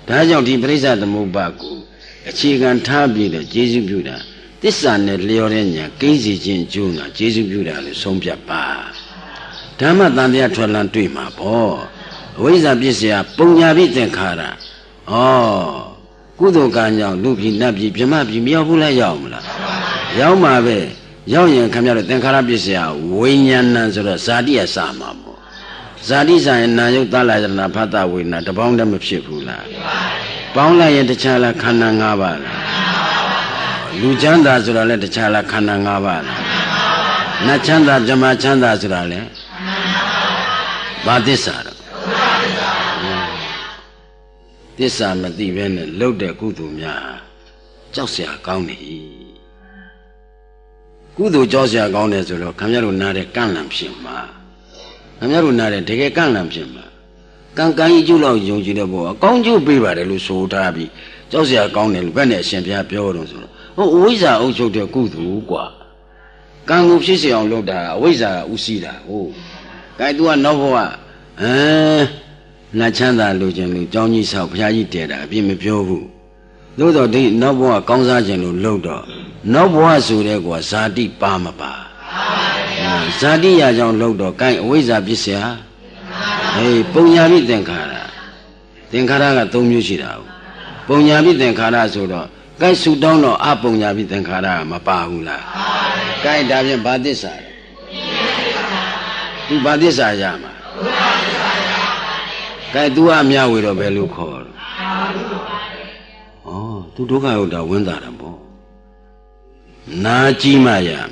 Speaker 2: Tajo di Brisa the Mubaku, a chicken tabi the Jesu Buddha. This son is Leorena, Gazy Jin Juna, Jesu Buddha, Sompia Pa. Tama Dandia Tolan Twima, oh, Wiza Bisia, Ponyabi Tenkara. Oh, Kudo Ganya, Lupi Nabi, Jamabi, Miabula Yamla. Yaumabe, Yaoyan Camera Tenkara Bisia, Winyan Nanzura, Sadia Samamo. Zadisa and Nayutala and Napata winner, the boundam of Shipula. Paula and the Chala Kanangabala. Lujanda Zurale, the Chala Kanangabala. Nachanda Jamachanda Zurale. Badisar. This are Madiven, Loda Kudumya. Josia County. Kudu Josia County, Kamaru Nare Kanam Shima. I'm not a take a canam shimmer. Can't you love you to the boy? Can't you be by the Lusso Tabi? Josia County, Venice, and Piapios. Oh, Wiza also the good Ugua. Can't you see on Loda, Wiza Usida? Oh, I do a novoa. Nachanda Lujan, Johnny South Piagita, Bim Piovu. Lodo did no more Gonzajan Lodo. No more so there was Sadi Pamapa. Sadia John Lodo, Kai, Wiza Bisia. Hey, Ponyabi Tenkara. Tenkara to Musida. Ponyabi Tenkara Sodo. Kai Sudono, Aponyabi Tenkara, Mapahula. Kai Davian Badisa. Tu Badisa Yama. Kai Dua Mia with a Belu call. Oh, to do out the window. Najima Yam.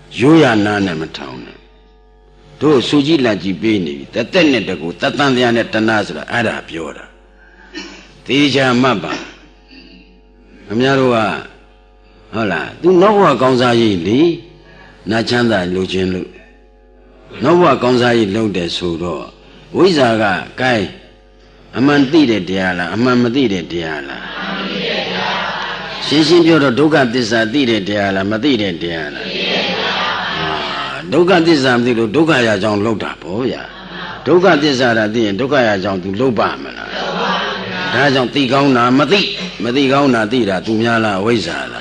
Speaker 2: Joya Nana town. To Suji Laji Bini, the Tenetago, Tatandiana Tanazra, Ada Piora. Tija Maba. Amyarua. Hola, do no work on Zayi, Nachanda Lujin. No work on Zayi Lode Sudo. Wizaga, Kai. Amantide Diala, Amamadide Diala. Shishin Joro Duga Disadide Diala, Madide Diala. Duga Dizam, Dugaya John Loda, oh yeah. Duga Dizara, Dugaya John to Lobamana. Rajon Tigona, Madigona Dira, Tumiala, Wizala.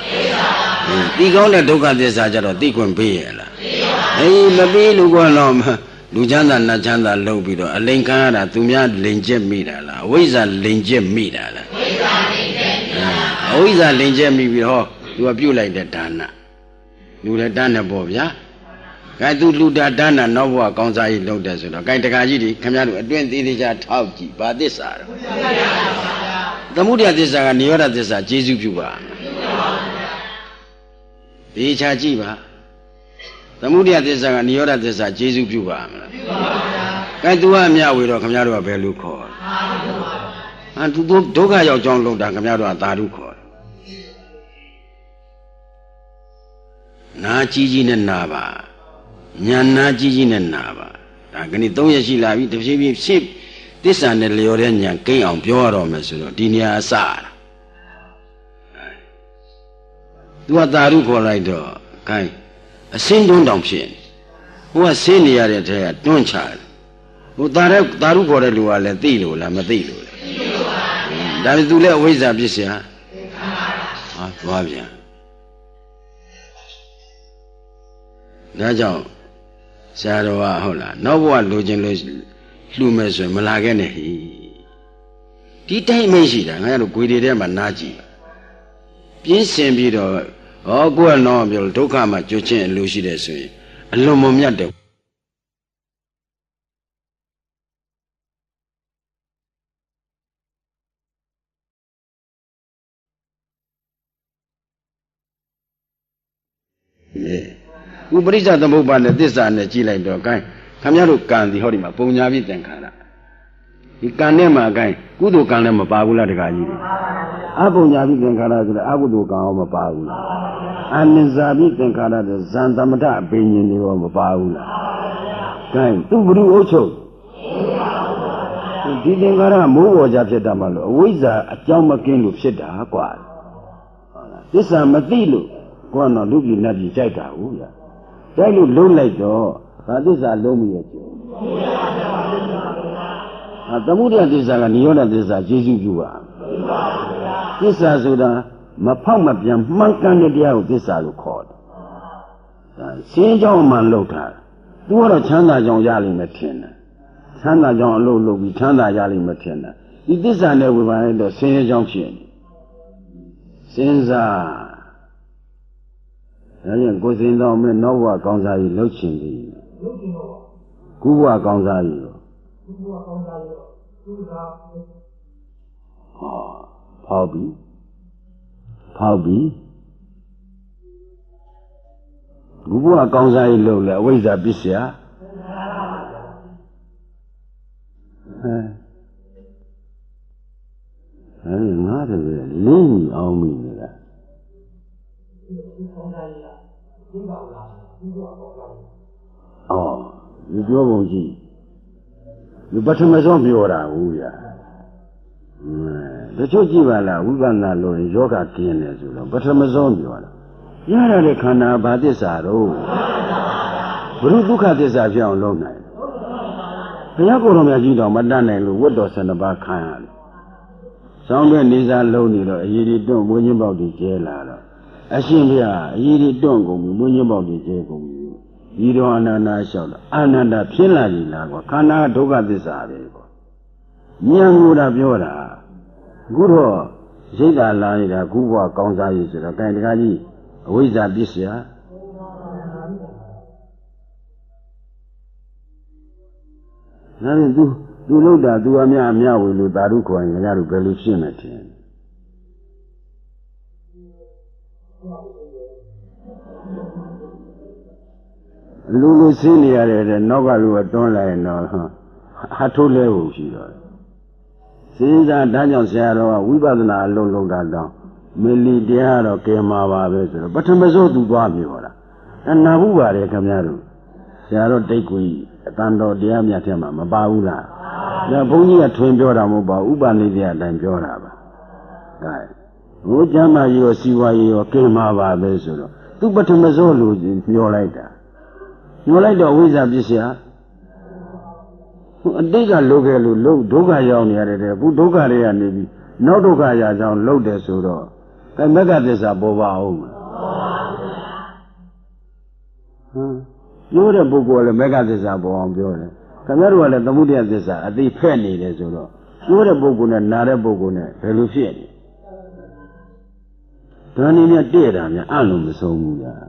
Speaker 2: Tigona Duga Dizajaro, Tigum Biela. Hey, Mabi Luguanom, Lujanda Najanda Lobido, a Linkara, Tumia Linjem Midala, Wiza Linjem Midala. Wiza Linjem Mido, you are you like the Dana. You let Dana Bobia. I do Luda Dana Nova Gonzai Lodas, Kaitakaji, come out at 20 Tauki, but this are the Mudia this are near this are Jesu Juba. The Chajiba. The Mudia this are near this are Jesu Juba. Kaidua Mia will come out of a Belu call. And to Doga your John Loda come out of a Taru call. နာကြီးကြီးနဲ့နာပါညာနာကြီးကြီးနဲ့နာပါဒါကနေ့3ရက်ရှိလာပြီတဖြည်းဖြည်းဖြစ်သစ္စာနဲ့လျော်တဲ့ညာကိန်းအောင်ပြောရတော့မယ်ဆိုတော့ဒီနေရာအစတာသူကသာရုခေါ်လိုက်တော့ခိုင်းအစင်းတွန်းတောင်ဖြစ်ဟိုကဆင်းနေရတဲ့ထဲကတွန်းချတယ်ဟိုသာရုခေါ်တဲ့လူကလည်းသိလို့လားမသိလို့လားသိလို့ပါဒါပေမဲ့သူလည်းအဝိဇ္ဇာဖြစ်เสียဟာသွားပြန်ဒါကြောင့်ဆရာတော်ကဟုတ်လားနောက်ဘဝလိုချင်လို့လှူမယ်ဆိုရင်မလာခဲ့နဲ့ဟိဒီတိုင်းမရှိတာငါတို့ဂွေတွေထဲမှာနားကြည့်ပြင်းစင်ပြီးတော့ဟောကိုယ်ကတော့ပြောဒုက္ခမှာကြွချင်းအလိုရှိတယ်ဆိုရင်အလွန်မမြတ်တယ်ဥပရိစ္ဆသမုပ္ပါနဲ့သစ္စာနဲ့ကြည့်လိုက်တော့ gain ခင်ဗျားတို့ကံဒီဟောဒီမှာပုံညာပြီးသင်္ခါရဒီကံနဲ့မှာ gain ကုသိုလ်ကံလည်းမပါဘူးလားတခါကြီးအပုံညာပြီးသင်္ခါရဆိုတော့အကုသိုလ်ကံရောမပါဘူးလားအနိစ္စပြီးသင်္ခါရတဲ့ဇန်သမထအပင်ញင်တွေရောမပါဘူးလား gain သူဘုရုအုပ်ချုပ်ဒီသင်္ခါရမိုးပေါ်ကြဖြစ်တာမှလို့အဝိဇ္ဇာအကြောင်းမကင်းလို့ဖြစ်တာကွာဟုတ်လားသစ္စာမသိလို့ကိုယ်တော့လူပြည်နတ်ပြည်ကြိုက်တာဟုတ်လားကြိုက်လို့လုံးလိုက်တော့ဘာသစ္စာလုံးမရကျုံသမုဒယသစ္စာကနိရောဓသစ္စာကျေစုပြုပါသစ္စာဆိုတာမဖောက်မပြန်မှန်ကန်တဲ့တရားကိုသစ္စာလို့ခေါ်တယ်ရှင်းကြောင်းမှလောက်တာသူကတော့ချမ်းသာကြောင်းရလိမ့်မယ်ထင်တယ်ချမ်းသာကြောင်းအလုပ်လုပ်ပြီးချမ်းသာရလိမ့်မယ်ထင်တယ်ဒီသစ္စာနဲ့ဝေဘာလိုက်တော့ဆင်းရဲကြောင်းဖြစ်နေစဉ်းစားဒါကြောင့်ကိုယ်စင်တော်မဲ့နောက်ဘဝကောင်းစားကြီးလှုပ်ချင်ပြီလှုပ်ချင်တော့ကုဘဝကောင်းစားကြီးရောကုဘဝကောင်းစားကြီးရောသူသာဖောက်ပြီကုဘဝကောင်းစားကြီးလှုပ်လဲအဝိဇ္ဇာပစ္စယငါတည်းပဲလင်းကြီးအောင်မိနေတာဒီပြောပုံကြည့်ဒီပထမဆုံးပြောတာဟုတ်ရတချို့ကြည့်ပါလားဝိပဿနာလို့ယောဂကင်းတယ်ဆိုတော့ပထမဆုံးပြောတာရရတဲ့ခန္ဓာဘာသစ္စာတော့ဘုရုဒုက္ခသစ္စာဖြစ်အောင်လုပ်နိုင်ဘုရားကိုယ်တော်မြတ်ကြီးတော်မတတ်နိုင်လို့ဝတ်တော်12ပါးခံရတယ်ဆောင်းတဲ့နေစာလုံးနေတော့အရေးဒီတွန့်မွေးချင်းပေါက်တွေကျဲလာတော့အရှင်ဘုရားအရေးဒီတွန့်ကုန်ပြီမွေးချင်းပေါက်တွေကျဲကုန်ပြီဒီတော်အနန္တလျှောက်တော့အနန္တဖြစ်လာပြီလားကွာခန္ဓာဒုက္ခသစ္စာပဲကွာဉာဏ်ကိုယ်တာပြောတာအခုတော့ရိတ်တာလာနေတာခုဘဝကောင်းစားရေးဆိုတော့ကဲတခါကြီးအဝိဇ္ဇာပစ္စယဒါနဲ့သူလောက်တာသူအမြဝေလို့သာဓုခေါ်ရင်ငါတို့ဘယ်လိုဖြစ်မယ်ထင်လူဆင်းနေရတယ်တဲ့နောက်ကလူကတွန်းလိုက်ရင်တော့ဟာထိုးလဲဖို့ရှိတော့စဉ်းစားဒါကြောင့်ဆရာတော်ကဝိပဿနာအလုံးလုံးတာတောင်းမလီတရားတော့ကဲမှာပါပဲဆိုတော့ပထမဆုံးသူသွားပြောတာနာဘူးပါတယ်ခင်ဗျားတို့ဆရာတော်တိတ်ကိုအတန်တော်တရားမြတ်ထဲမှာမပါဘူးလားဒါဘုန်းကြီးကထွင်ပြောတာမဟုတ်ပါဘူးဥပနိဒေယအတိုင်းပြောတာပါဒါဟိုကျမ်းမာကြီးရောစီဝါကြီးရောကဲမှာပါပဲဆိုတော့သူပထမဆုံးလူညှော်လိုက်တာညှော်လိုက်တော့ဝိဇ္ဇာပစ္စယအတိတ်ကလုခဲ့လို့ဒုက္ခရောက်နေရတယ်တဲ့အခုဒုက္ခတွေကနေပြီးနောက်ဒုက္ခရကြောင်းလှုပ်တယ်ဆိုတော့အဲမဂ္ဂသစ္စာပေါ်ပါအောင်ပြောတဲ့ပုဂ္ဂိုလ်လည်းမဂ္ဂသစ္စာပေါ်အောင်ပြောတယ်ခင်ဗျားတို့ကလည်းသမုဒယသစ္စာအသိဖက်နေတယ်ဆိုတော့ပြောတဲ့ပုဂ္ဂိုလ်နဲ့နာတဲ့ပုဂ္ဂိုလ်နဲ့ဘယ်လိုဖြစ်လဲဒါနည်းနဲ့တဲ့တာများအလုံးမဆုံးဘူးလား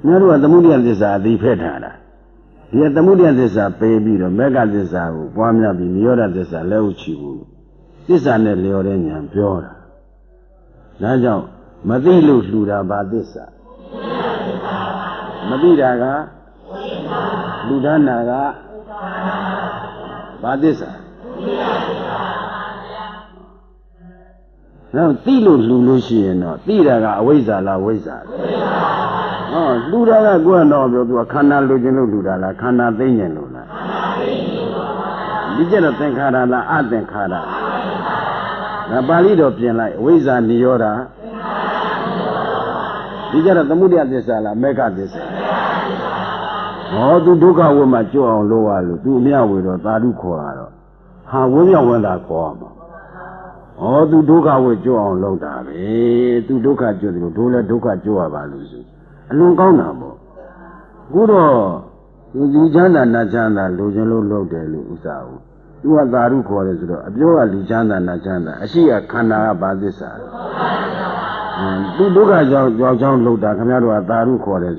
Speaker 2: ခင်ဗျားတို့ကသမုဒယသစ္စာအသိဖက်ထားတာဒီသမုဒယသစ္စာပေးပြီးတော့မဂ္ဂသစ္စာကိုပွားများပြီးနိရောဓသစ္စာလက်ဥချီဘူးသစ္စာနဲ့လျော်တဲ့ဉာဏ်ပြောတာဒါကြောင့်မသိလို့လှူတာဘာသစ္စာမသိတာကလူဒါနာကဘာသစ္စာ
Speaker 3: Now, Tilo Lucian, Tira, Wizala, Wizard. Oh, Luda, go and over to a Kana Lugino Luda, Kana Dinyanula. Dijana think Harala, Aden Kara. The Balido Piana, Wizard Niora. Dijana the Mudia Desala, Mega Desala. Oh, to Duka woman, Joe on Loa, do me out with a Tadu Koaro. How will you want that form? Oh, to Duka with Joe on Loda, to Duka Joe, to let Duka Joe Balusu. And no go. Good all. Lijana Najana, Lujano Lode Usau. You are Daru Kores, Abjoa Lijana Najana, I see a Kana Badisa. To Duka John Loda, Camaro Daru Kores.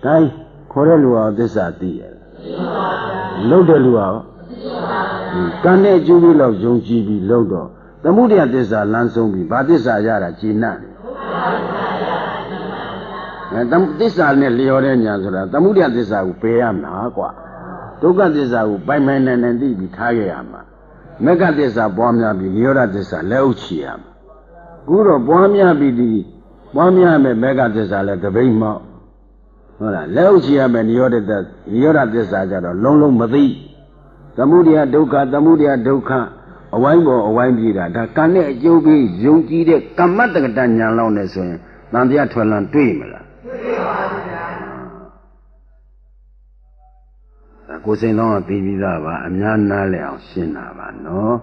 Speaker 3: Kai Corelua desati. Lodelua. Kane Jubil of Jung Jibi Lodo. The Mudia Desa Lansongi, Badisa Yara Chinani. And this are Leorena, the Mudia Desa who pay am Aqua. Toga Desa who by men and Dibi Kayama. Mega Desa Bomia Biora Desa Leuchiam. Guru Bomia Bidi, Bomia Mega Desa let the Bima. Leuchiam and Yora Desa, Long Madi. The Mudia Doka, a wine or a wine leader, the Kane Jogi, Junki, Kamata Danya Lones, Nandia Twalan Twimela. Cosenon Pivava, Amyanale, Shinava, no,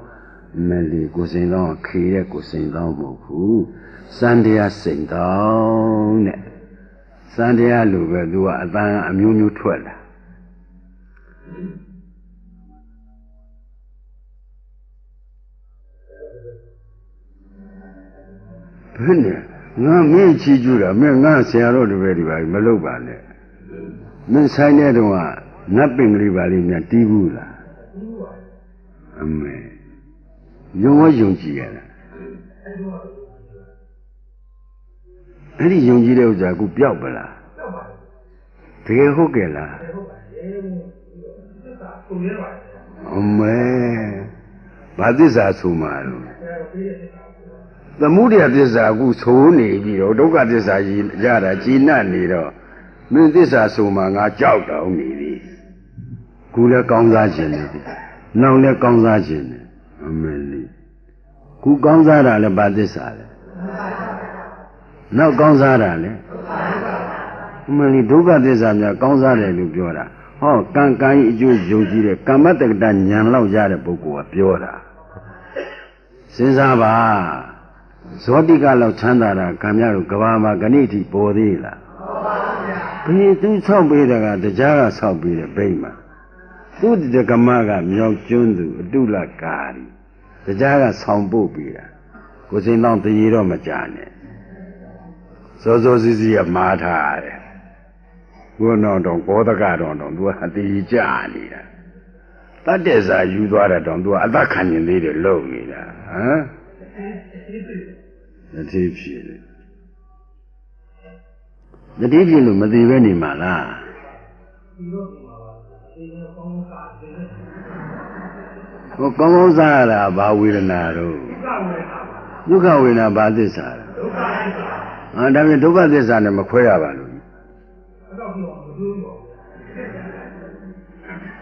Speaker 3: Meli Cosenon, Kria Cosenon Moku, Sandia Senton, Sandia Luvedua, Amunu Twella. No, me, Chijura, me, not say I wrote very well, Malobane. Men sign it one, nothing rivaling a Tibula. Amen. You were young Giana. Any young Gideos are good Piabala. Tehogela. Amen. But this are so mal. The Mudia Desa goes honey, you don't got this Yara Gina Nido. Mean this are so manga jout only. Cooler Gonzagin. Now let Gonzagin. Amen. Who Gonzara about this ale? Now Gonzara. Many Duga Desanya Gonzara Lubiora. Oh, Kankai Joji, Kamatak Dan Yanlo Yara Boku of Piora. Since Ava. Zotica of Chandara, Camaro, Gavama, Ganiti, Bodila. Please do so be the Jara so be the Bema. Do the Gamaga, Myok Jundu, Dula Gari. The Jara Sound Bobia. Goes in on the Yero Majane. So those is the Mata. Go on, don't go the garden, don't do the Jani. That is a you do it, don't do it. That can you lead it low, huh? The deep the deep you look at the very mala. Oh, come on, Zara, about with an arrow. Look how we know about this. And I mean, look at this animal.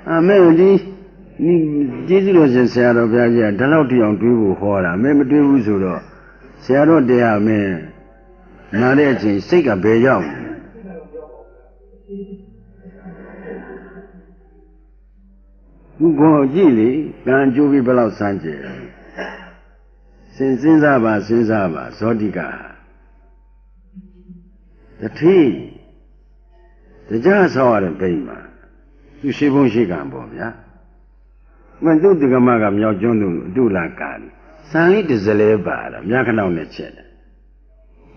Speaker 3: I mean, Jesus and Sarah, Daloti on Dubu Hora, maybe Dubu Zuro. Sarah, they are men. Now they're sick of a young. Who go Gilly, can't you be below Sanchez? Since Zaba, Zodica. The tea. The jazz are a payment. You see, won't she come home, yeah? When do the Gamagam, your John do like God. Sally is a labor, Yakano Nechet.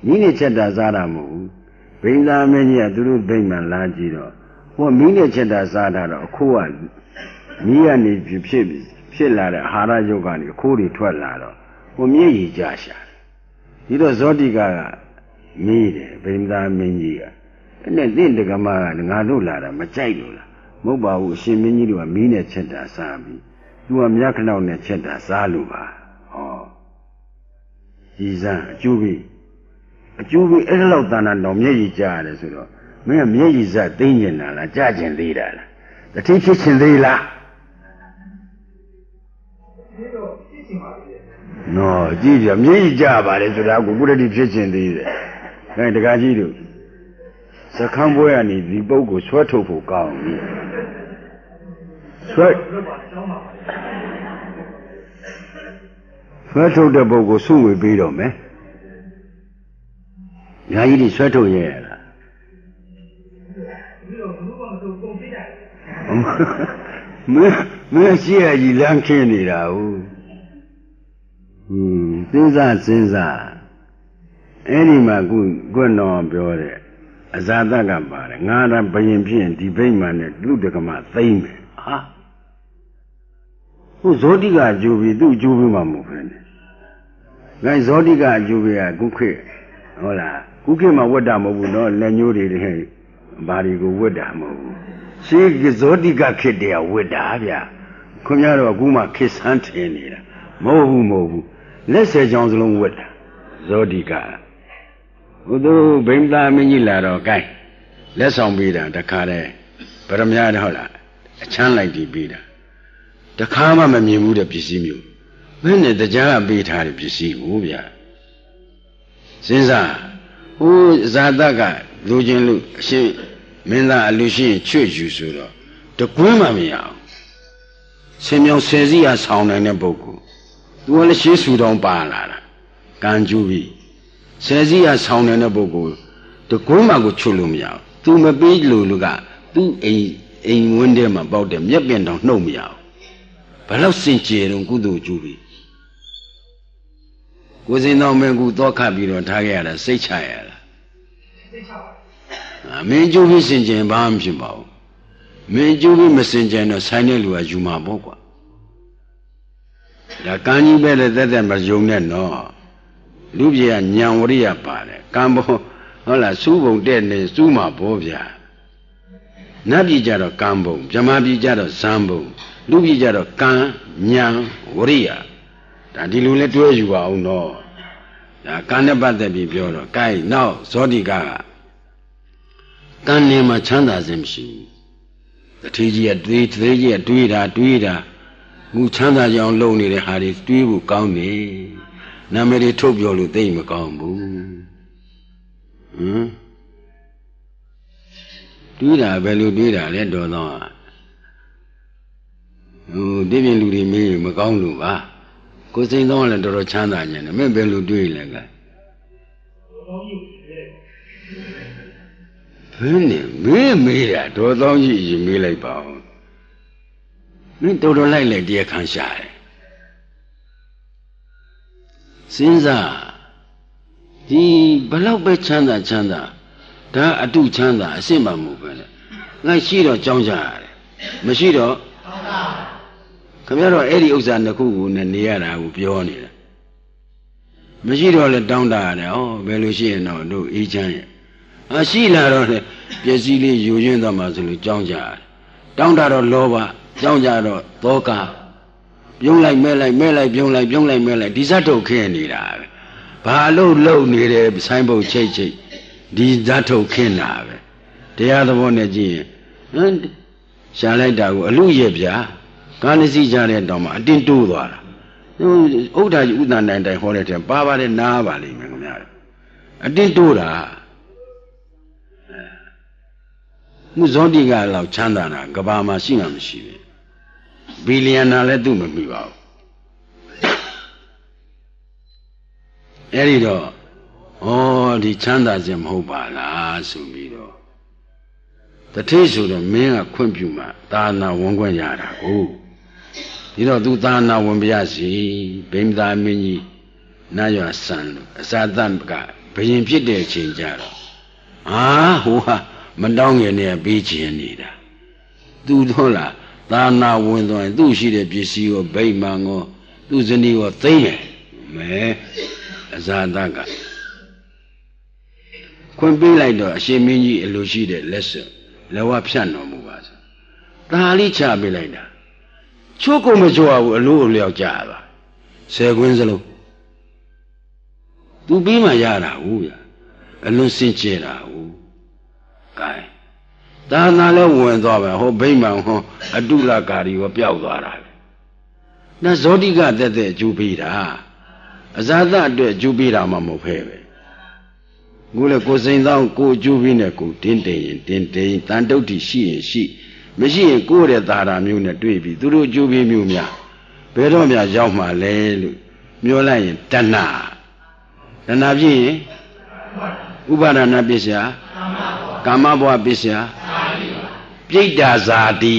Speaker 3: Nina Cheda Zaramu, bring the many a true payment, Lagino. What Mina Cheda Zara or Kuan, Nia need Pilla, Hara Yogani, Kuri 12 laro, or me Jasha. It was Zodiga, me, bring the Mengia. And then the Gamara and Nadula, Machayula. Mobile, she mean you a Mina Cheda Sabi. You are Yakano Necheta Saluba. Oh. ကြီးစမ်းအကျိုးပေးအဲ့လောက်တဏ္ဍာတော်မျက်ရည်ကြားရတယ်ဆိုတော့မင်းကမျက်ရည်စသိညင်တာလားကြားကျင်သေးတာလားတတိဖြစ်ချင်သေးလားနော်ကြည့်ကြမျက်ရည်ကြားပါလေဆိုတာကိုကုရတိဖြစ်ချင်သေးတယ်အဲတကားကြီးတို့စခန်းပွဲကနေဒီပုဂ္ဂိုလ်ဆွဲထုတ်ဖို့ကောင်းပြီဆွဲထုတ်တဲ့ပုဂ္ဂိုလ်စုဝေပြီးတော့မယ်ညာကြီးတွေဆွဲထုတ်ရလားမင်းရှိရကြီးလမ်းခင်းနေတာဟုတ်စဉ်းစားအဲ့ဒီမှာကွတော်ပြောတယ်အဇာတကပါတယ်ငါရဘယင်ဖြစ်ရင်ဒီဗိမာန်နဲ့လူတက္ကမသိမ့်မယ်ဟာဟိုဇောတိကအကျိုးပြီးသူ့အကျိုးပြီးမှမဟုတ်ဘူးနဲ့ငါဇောတိကအကျိုးပြီးကကုခေဟုတ်လားကုခေမှာဝတ်တာမဟုတ်ဘူးနော်လက်ညှိုးတွေဘာတွေကိုဝတ်တာမဟုတ်ဘူးရှိဇောတိကခေတ္တရဝတ်တာဗျခွန်များတော့အခုမှခေဆန်းထင်နေတာမဟုတ်ဘူးလက်ဆယ်ချောင်းစလုံးဝတ်တာဇောတိကဟိုသူဗိမ္မာမင်းကြီးလာတော့ gain လက်ဆောင်ပေးတာတခါတည်းဗရမညာဟုတ်လားအချမ်းလိုက်ပြီးပေးတာတခါမှမမြင်ဘူးတဲ့ပစ္စည်းမျိုးမင်းနဲ့တရားကပေးထားတဲ့ပစ္စည်းကိုဗျစဉ်းစားဟိုဇာတကလူချင်းလူအရှင်မင်းသားအလူရှိရင်ချွတ်ယူဆိုတော့တကွင်းမှမရအောင်ဆင်မြောင်ဆယ်စီးရဆောင်းနိုင်တဲ့ပုဂ္ဂိုလ်သူကလည်းရှေးဆူတောင်းပါလာတာကံကျူးပြီးဆယ်စီးရဆောင်းနေတဲ့ပုဂ္ဂိုလ်တကွင်းမှကိုချွတ်လို့မရအောင်သူမပေးလို့လူကသူ့အိမ်ဝင်းထဲမှာပေါက်တဲ့မြက်ပင်တောင်နှုတ်မရအောင်ဘယ်လောက်စင်ကြယ်တော့ကုသိုလ်ကျူးပြီးကိုစင်တော်မင်းကူတော့ခတ်ပြီးတော့ထားခဲ့ရတာစိတ်ချရလားစိတ်ချပါမင်းကျူးပြီးစင်ကြယ်ဘာမှဖြစ်ပါဘူးမင်းကျူးပြီးမစင်ကြယ်တော့ဆိုင်တဲ့လူကယူမှာပေါ့ကွာဒါကံကြီးပဲလေတက်မယုံနဲ့နော်လူပြေကညံဝရိယပါတယ်ကံဘောဟုတ်လားစူးပုံတဲ့နေစူးမှာဘောဗျာနတ်ပြည်ကြတော့ကံဘုံဗြဟ္မာပြည်ကြတော့ဇံဘုံလူပြည်ကြတော့ကံညံဝရိယဒါဒီလူလည်းတွဲယူပါအောင်တော့ဒါကံနဲ့ပတ်သက်ပြီးပြောတော့ gain နောက်ဇောတိကကံနေမှာချမ်းသာခြင်းမရှိဘူးတထေးကြီးကတွေးတာငူချမ်းသာကြအောင်လုပ်နေတဲ့ဟာတွေတွေးဖို့ကောင်းတယ်နာမည်တွေထုတ်ပြောလို့သိမကောင်းဘူးတွေးတာဘယ်လိုတွေးတာလဲတော်တော့ဒီပြင်လူတွေမေးမကောင်းလို့ပါကိုစိန်သောလည်းတော်တော်ချမ်းသာညံတယ်မင်းဘယ်လိုတွေးလဲကဘယ်နဲ့မေးတာတော်သောကြီးရင်မေးလိုက်ပါဦးမင်းတော်တော်လိုက်တရားခံရှာတယ်စဉ်းစားဒီဘလောက်ပဲချမ်းသာဒါအတုချမ်းသာအစစ်မှမဟုတ်ပဲနဲ့ငါရှိတော့ကြောင်းကြရတယ်မရှိတော့ခင်ဗျားတော့အဲ့ဒီဥစ္စာနှစ်ခုကိုနေရတာကိုပြောနေတာမရှိတော့လဲတောင်းတရတယ်ဩဘယ်လိုရှိရင်တော့တို့အေးချမ်းရဲ့ရှိလာတော့လေပျက်စီးလေးယူရင်းသွားမှဆိုလို့ကြောင်းကြရတယ်တောင်းတတော့လောဘကြောင်းကြတော့သောကပြုံးလိုက်မဲလိုက်ပြုံးလိုက်မဲလိုက်ဒီဇတ်ထုတ်ခင်းနေတာပဲဘာလို့လုံနေတယ်ဆိုင်းပုတ်ချိတ်ဒီဇတ်ထုတ်ခင်းတာပဲတရားသဘောနဲ့ကြည့်ရင်ရှာလိုက်တာကိုအလူရဲ့ဗျာကာနစီကြတဲ့တောင်မှအတင်းတိုးသွားတာဥဒ္ဒါကြီးဥဒ္ဒနိုင်တိုင်းဟောတဲ့တဲ့ပါပါတယ်နားပါလိမ့်မယ်ခင်ဗျာအတင်းတိုးတာမှုဇောတိကလောက်ချမ်းသာတာကဘာမှာရှိမှမရှိဘူးဘီလီယံနာလည်းသူ့မမိပါဘူးအဲ့ဒီတော့ဒီချမ်းသာခြင်းမဟုတ်ပါလားဆိုပြီးတော့တထေးဆိုတော့မင်းကခွင့်ပြုမှသာနာဝန်ခွင့်ရတာကိုဒီတော့သူသာနာဝန်ပြရစီဗိမ္မာမင်းကြီးနာရွာဆန်လို့အစာတကဘယင်ဖြစ်တဲ့အချိန်ကြတော့ဟိုဟာမတောင်းငယ်နဲ့ပြီးချင်နေတာသူတော့လားသာနာဝင်သွားရင်သူ့ရှိတဲ့ပစ္စည်းကိုဗိမာန်ကိုသူ့ဇနီးကိုသိမ့်တယ်မဲအဇာတကခွင့်ပေးလိုက်တော့အရှင်မင်းကြီးအလိုရှိတဲ့လက်စွပ်လက်ဝဖြတ်တော်မူပါဆိုဒါလေးချပေးလိုက်တာချိုးကုန်မချိုးဘူးအလိုအလျောက်ကြပါ10ခွင်းစလုံး
Speaker 2: သူပြီးမှရတာဟုတ်ရအလွန်စင်ကြယ်တာဟုတ်ကဲသာနာလဲဝင်သွားပဲဟောဗိမာန်ဟောအတုလကာရီရောပျောက်သွားတာပဲဒါဇောတိကတက်တဲ့အကျိုးပေးတာအဇာတအတွက်အကျိုးပေးတာမှမဟုတ်ဖဲပဲကိုယ်လေကိုယ်စိန်သောကိုအကျိုးပေးနဲ့ကိုတင်းတိန်ရင်တင်းတိန်တန်တုတ်တိရှိရင်ရှိမရှိရင်ကိုယ့်ရဲ့သာရာမျိုးနဲ့တွေ့ပြီးသူတို့အကျိုးပေးမျိုးများဘယ်တော့မှရောက်မှလဲလို့မျောလိုက်ရင်တဏှာဖြစ်ရင်ဥပါဒနာပစ္စယကာမဘဝပစ္စယပြိတ္တာဇာတိ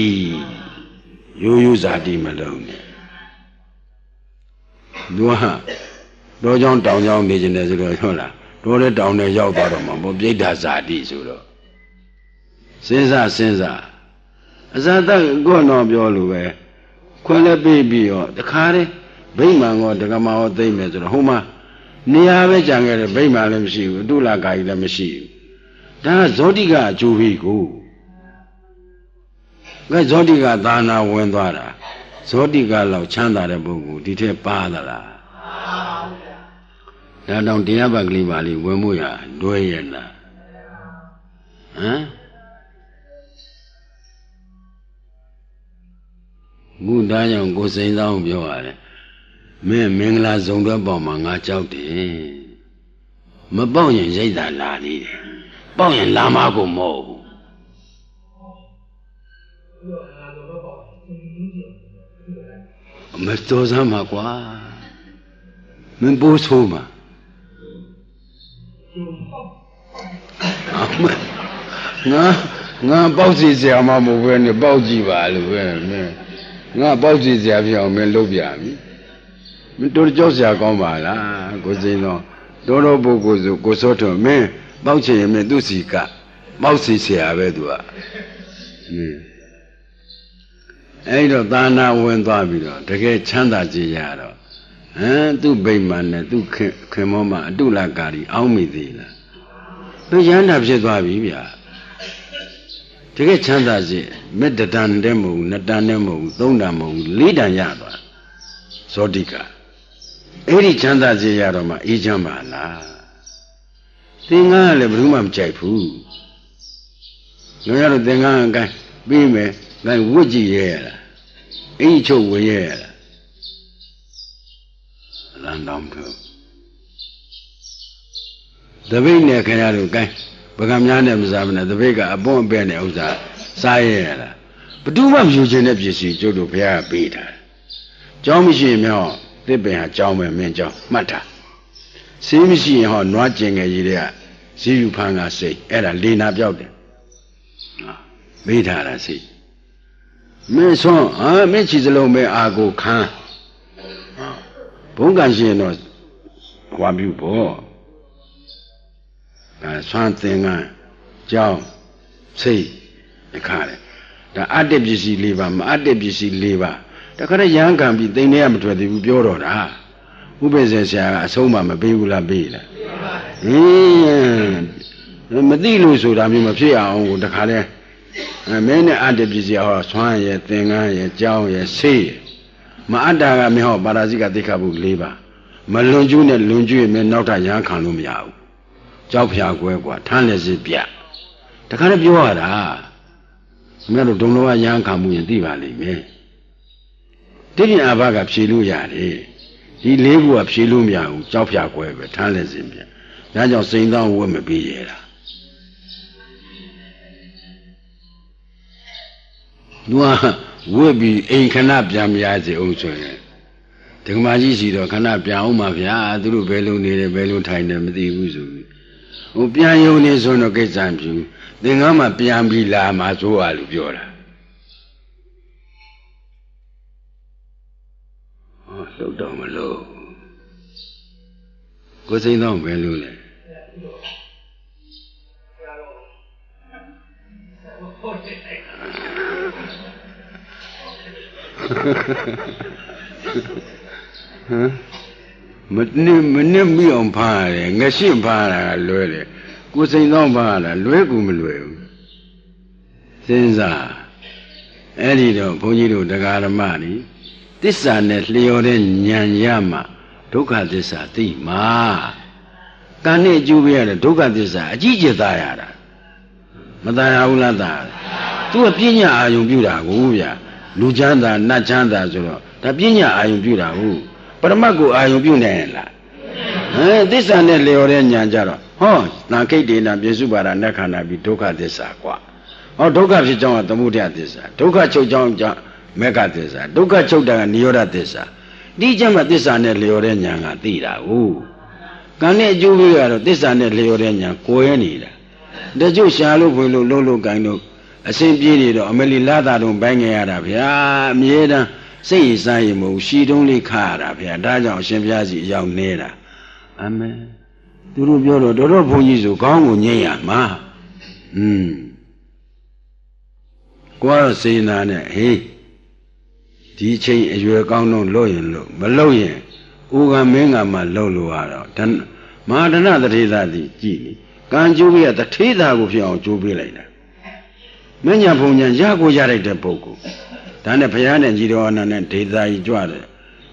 Speaker 2: ရိုးရိုးဇာတိမလုံးနဲ့သူကတော့ကြောင်းတောင်ကြောင်းနေကျင်တယ်ဆိုတော့ဟုတ်လားတော့တဲ့တောင်နဲ့ရောက်သွားတော့မှပြိတ္တာဇာတိဆိုတော့စဉ်းစားအဇာတကိုယ်တော်ပြောလို့ပဲခွင့်လည်းပေးပြီးတော့တခါတည်းဗိမာန်ကောဒကမာရောသိမ့်မယ်ဆိုတော့ဟိုမှာနေရာပဲကြံခဲ့တယ်ဗိမာန်လည်းမရှိဘူးအတုလကာကြီးလည်းမရှိဘူးဒါကဇောတိကအကျိုးပေးကိုကဲဇောတိကသာနာဝင်သွားတာဇောတိကလောက်ချမ်းသာတဲ့ပုဂ္ဂိုလ်ဒီထက်ပါသလားဒါတောင်တရားပတ်ကလေးပါလေးဝင်မှုရတွဲရလားဟမ်မူသားကြောင့်ကိုယ်စိန်သောပြောရတယ်မင်းမင်္ဂလာဇုံတော့ပေါ့မှာငါကြောက်တယ်မပေါက်ရင်ရိတ်တာလာသေးတယ်ပေါက်ရင်လာမကိုမဟုတ်ဘူးမတော်စမ်းပါကွာမင်းပိုးဆိုးမှာငါပေါက်စီစရာမှမဟုတ်ပဲနဲ့ပေါက်ကြည့်ပါလို့ပဲမင်းငါပေါက်စီစရာဖြစ်အောင်မင်းလုပ်ပြပြီမင်းတို့ကြောက်စရာကောင်းပါလားကိုစိန်တော့တော်ပုဂ္ဂိုလ်ဆိုကိုစောထွန်းမင်းပေါက်ချင်ရင်မင်းသူ့စီကပေါက်စီစရာပဲသူကအဲ့တော့သာနာဝင်သွားပြီးတော့တကယ်ချမ်းသာကြရတော့သူ့ဗိမာန်နဲ့သူ့ခင်မောမအတုလကာရီအောင်းမိသေးလားသူရဟန္တာဖြစ်သွားပြီဗျာတကယ်ချမ်းသာစေမေတ္တတန်တဲ့မဟုတ်နှစ်တန်တဲ့မဟုတ်သုံးတန်မဟုတ်လေးတန်ရသွားဇောတိကအဲ့ဒီချမ်းသာစေရတော့မှအေးချမ်းပါလားသင်္ကန်းကလည်းဘယ်သူမှမကြိုက်ဘူးတို့ရတော့သင်္ကန်းအကိုင်းပြီးမယ်ဒါဝတ်ကြည့်ရဲရလားအင်းချုပ်ဝရဲရလားလမ်းတော်တို့တပိတ်နဲ့ခင်ဗျားတို့ကိုင်းပကံများနဲ့မစားမနဲ့တပိတ်ကအပွန်းအပဲ့နဲ့ဥစ္စာစားရဲရလားဘယ်သူမှမယူခြင်းတဲ့ပစ္စည်းကျုပ်တို့ဘုရားပေးတာကြောင်းမရှိရင်မြောက်တစ်ပင်ဟာကြောင်းပဲမင်းကြောင်းမှတ်တာဆေးမရှိရင်ဟောနွားကျင်ငယ်ကြီးတွေကဈေးယူဖန်းကစိတ်အဲ့ဒါလေနာပြောက်တယ်မေးထားတာစိတ်မင်းဆွမ်းမင်းချီစလုံးပဲအာကိုခန်းဘုံကရှင်တော့ဟွာပြုပေါ့ဒါဆွမ်းသင်္ကန်းကြောင်းစိတ်ဒီခါတယ်ဒါအတ္တပစ္စည်း၄ပါးမအတ္တပစ္စည်း၄ပါးတခါတည်းရဟန်းခံပြီးသိနေရမထွက်သေးဘူးပြောတော့တာဥပ္ပဇေဆရာကအဆုံးမမပေးဘူးလားပေးလားမသိလို့ဆိုတာမျိုးမဖြစ်အောင်ကိုတခါတည်းမင်းနဲ့အတ္တပစ္စည်းဟောဆွမ်းရယ်သင်္ကန်းရယ်ကြောင်းရယ်ဆေးရယ်မအတ္တကမင်းဟောပါရဇိကသိက္ခာပု၄ပါးမလွန်ကျူးနဲ့လွန်ကျူးရင်မင်းနောက်ထပ်ရဟန်းခံလို့မရဘူးကြောက်ဖြာကွဲกว่าထမ်းလက်စစ်ပြတခါတည်းပြောရတာမင်းတို့ဒုံလောကရဟန်းခံမှုရင်သိပါလိမ့်မယ်တိပ္ပံအဘကဖြေလို့ရတယ်ဒီ၄ခုကဖြေလို့မရဘူးကြောက်ဖြာကွဲပဲထမ်းလက်စစ်ပြဒါကြောင့်စိန်သောဝတ်မပေးရတာသူကဝတ်ပြီးအိမ်ခဏပြန်မရစေအောင်ဆိုရင်ဒကမာကြီးစီတော့ခဏပြန်အောင်ပါဗျာသူတို့ဘယ်လိုနေတယ်ဘယ်လိုထိုင်တယ်မသိဘူးဆိုပြီးဟိုပြန်ယုံနေဆိုတော့ကိစ္စမဖြစ်ဘူးသင်္ကန်းမှပြန်ပြီးလာမှာဆိုရလို့ပြောတာဟောလှုပ်တော့မလို့ကိုယ်စိန်တော့ဘယ်လိုလဲမနစ်မိအောင်ဖားရတယ်ငရှင်းဖားတာလွဲတယ်ကိုယ်စိန်တော့ဖားတာလွဲကူမလွဲဘူးစဉ်းစားအဲ့ဒီတော့ဘုန်းကြီးတို့တရားဓမ္မนี่သစ္စာနဲ့လျော်တဲ့ဉာဏ်ရမှဒုက္ခသစ္စာသိမှာ ကန်နဲ့အကျိုးပေးရတဲ့ဒုက္ခသစ္စာအကြီးကျယ်သားရတာမသားရဘူးလားသားသူကပညာအာယုံပြုတာကိုဗျာလူချမ်းသာနတ်ချမ်းသာဆိုတော့ဒါပညာအာယုံပြုတာဟုတ်ပရမတ်ကိုအာယုံပြုနိုင်လားသစ္စာနဲ့လျော်တဲ့ဉာဏ်ကြတော့ဟောနာခိတ်တေနာပြေစုပါဒနက္ခဏာပြီးဒုက္ခသစ္စာกว่าဟောဒုက္ခဖြစ်ကြောင်းကသမုဒယသစ္စာဒုက္ခချုပ်ကြောင်းကြောင့်မေဃသစ္စာဒုက္ခချုပ်တာကနိရောဓသစ္စာဒီကျမှသစ္စာနဲ့လျော်တဲ့ဉာဏ်ကသိတာဟုတ်ကံနဲ့အကျိုးပေးကတော့သစ္စာနဲ့လျော်တဲ့ဉာဏ်ကိုယ်ရနေတာတချို့ရှာလို့ဖွင့်လို့လုံးလို့ကိုင်းလို့အစဉ်ပြေးနေတော့အမလီလာတာတော့ဘိုင်းငယ်ရတာဗျာအမြဲတမ်းစိတ်ရည်စားရင်မဟုတ်ရှီတုံးလေးခါရတာဗျာဒါကြောင့်အရှင်ဘုရားစီအရောက်နေတာအမေသူတို့ပြောတော့တော်ဘုန်းကြီးဆိုခေါင်းကိုညှိရမှာကိုယ်စေနာနဲ့ဟေးဒီချိန်အရွယ်ကောင်းတော့လို့ရင်လို့မလို့ရင်ဥကမင်းကမှလှုပ်လို့ရတော့မဟာဒနတထေသာသည်ကြည်ကံကျိုးပြတထေသာကိုဖြစ်အောင်ကျိုးပေးလိုက်တာမဉ္ဇဉ်ဘုံညာရကိုရလိုက်တဲ့ပုဂ္ဂိုလ်ဒါနဲ့ဘုရားနဲ့ကြီးတော်အနန္တနဲ့ဒေသာကြီးကြွတယ်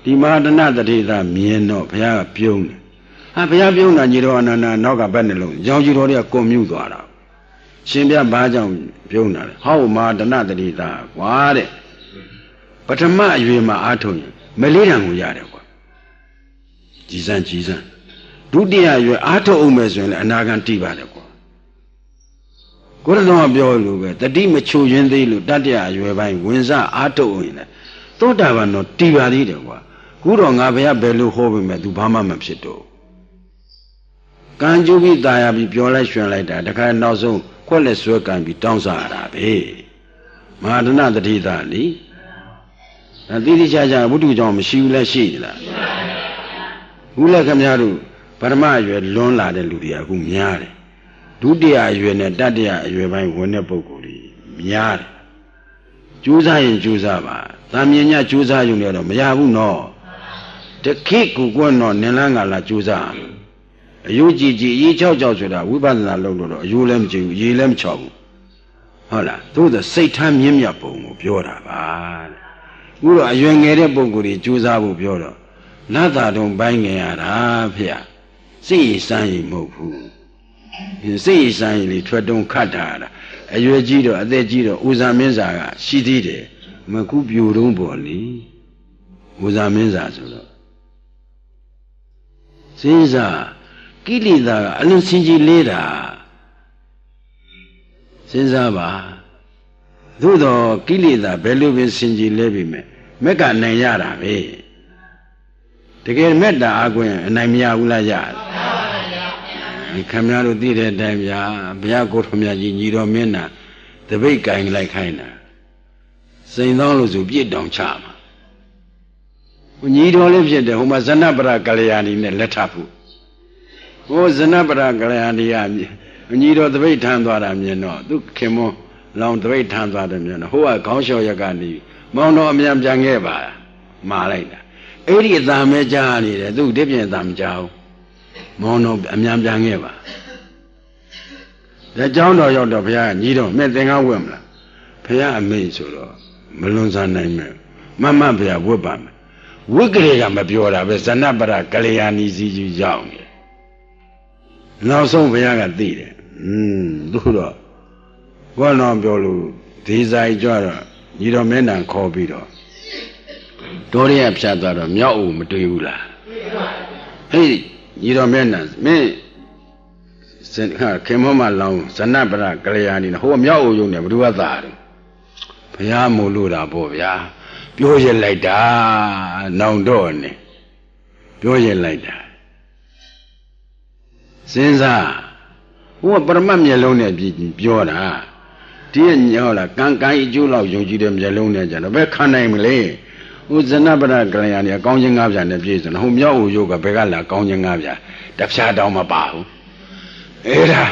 Speaker 2: ဒီမဟာဒနတထေသာမြင်တော့ဘုရားကပြုံးတယ်ဘုရားပြုံးတာကြီးတော်အနန္တနောက်ကဘက်နှလုံးရောင်ကြီးတော်တွေကကွန်မြူသွားတာရှင်ပြဘာကြောင့်ပြုံးတာလဲဟောမဟာဒနတထေသာကွာတဲ့ပထမအရွယ်မှာအားထုတ်ရင်မလေးတံကိုရတယ်ကွာကြည်စမ်းဒုတိယအရွယ်အားထုတ်အောင်မယ်ဆိုရင်လည်းအနာဂံတိပါတယ်ကွာကိုရတော်ပြောလို့ပဲတတိမချိုရင်းသေးလို့တတိယအရွယ်ပိုင်းဝင်စားအားထုတ်အောင်ရင်လည်းသောတာပန်တော့တိပါသေးတယ်ကွာခုတော့ငါဘုရားဘယ်လိုဟောပြီမဲ့သူဘာမှမဖြစ်တော့ကံကြိုးပြီးตายရပြီးပြောလိုက်ရွှင်လိုက်တာတခါနောက်ဆုံးခွက်လက်ဆွဲကံပြီးတောင်းစားရတာပဲမဟာဒနတတိသာလीတိတိကျကျဘုဒ္ဓကြောင့်မရှိဘူးလဲရှိသလားဘူးလဲခင်ဗျားတို့ပရမအရွယ်လွန်လာတဲ့လူတွေကအခုများတယ်ဒုတိယအရွယ်နဲ့တတိယအရွယ်ပိုင်းဝင်တဲ့ပုဂ္ဂိုလ်တွေများတယ်ကြိုးစားရင်ကြိုးစားပါသာမြင်ညကြိုးစားရုံနဲ့တော့မရဘူးနော်တခိကူကွန်းတော့နင်လန်းကလာကြိုးစားအယုကြည်ကြည်အေးချောက်ချောက်ဆိုတာဝိပဿနာလုပ်လို့တော့အယိုးလည်းမကြည့်ဘူးရေလည်းမချောက်ဘူးဟုတ်လားသို့သောစိတ်ထားမြင့်မြတ်ပုံကိုပြောတာပါတဲ့ခုတော့အရွယ်ငယ်တဲ့ပုဂ္ဂိုလ်တွေကြိုးစားဖို့ပြောတော့နတ်သားတုံပိုင်းငယ်ရတာဖေ။စိတ်ရည်စမ်းရင်မဟုတ်ဘူး။စိတ်ရည်စမ်းရင်လေထွက်တုံခတ်တာအရွယ်ကြီးတော့အသက်ကြီးတော့ဦးဇာမင်းစာကရှိသေးတယ်။မကူပြိုတုံးပေါ်လေ။ဦးဇာမင်းစာဆိုတော့စဉ်းစားကိလေသာကအလင်းစင်ကြီးလေးတာစဉ်းစားပါသို့တော့ကိလေသာဘယ်လိုပဲစင်ကြီးလဲပြီမဲ့မက်ကနိုင်ရတာပဲတကယ်မေတ္တာအကွင်းအနိုင်မရဘူးလားရတယ်ဒီခမရတို့သိတဲ့အတိုင်းဗျာဘုရားကိုယ်တော်မြတ်ကြီးညီတော်မင်းနာတပိတ်ကင်လိုက်ခိုင်းတာစိန်သောလို့ဆိုပြစ်တောင်ချမှာညီတော်လေးဖြစ်တယ်ဟိုမှာဇနပရကလျာဏီနဲ့လက်ထပ်ဖို့ဟိုဇနပရကလျာဏီကညီတော်တပိတ်ထမ်းသွားတာမြင်တော့သူခင်မွန်းလောင်တပိတ်ထမ်းသွားတယ်မြင်တော့ဟိုကခေါင်းလျှော်ရက်ကနေမောင်တော်အမြန်ပြန်ခဲ့ပါမာလိုက်တာအဲ့ဒီအသာမဲကြားနေတယ်သူတပြင်းအသာမကြားဘူးမောင်တော်အမြန်ပြန်ခဲ့ပါဒါကြောင်းတော်ရောက်တော့ဘုရားညီတော်မဲ့သင်္ကန်းဝတ်မလားဘုရားအမိန့်ဆိုတော့မလွန်ဆန်နိုင်မဲ့မမဘုရားဝတ်ပါမယ်ဝတ်ကလေးကမပြောတာပဲဇဏပရကလျာဏီစီကြီးရောက်နေနောက်ဆုံးဘုရားကသိတယ်သူတော့ဘောတော်ပြောလို့ဒီဆိုင်ကြတော့ညီတော်မင်းတန်ခေါ်ပြီးတော့ဒေါရရဖြတ်သွားတော့မြောက်ဦးမတွေ့ဘူးလားဟေးညီတော်မင်းတန်မင်းခင်မမလောင်းဇဏပရကလျာဏီဟိုမြောက်ဦးယုံနေဘ누구ကသာတယ်ဘုရားမို့လို့တာပေါ့ဗျာပြောရလိုက်တာနောင်တော့နေပြောရလိုက်တာစဉ်းစားဟိုကပရမတ်မျက်လုံးနဲ့ပြောတာဒီညောလားကံကံအကျိုးလောက်ယုံကြည်တဲ့မျက်လုံးနဲ့ကြတော့ဘယ်ခံနိုင်မလဲဟိုဇဏပရကလျာဏီအကောင်းချင်းငါးပြားနဲ့ပြည့်စုံဟိုမြောက်ဦးယုတ်ကဘယ်ကလာကောင်းချင်းငါးပြားတဖြားတောင်မပါဘူးအဲ့ဒါ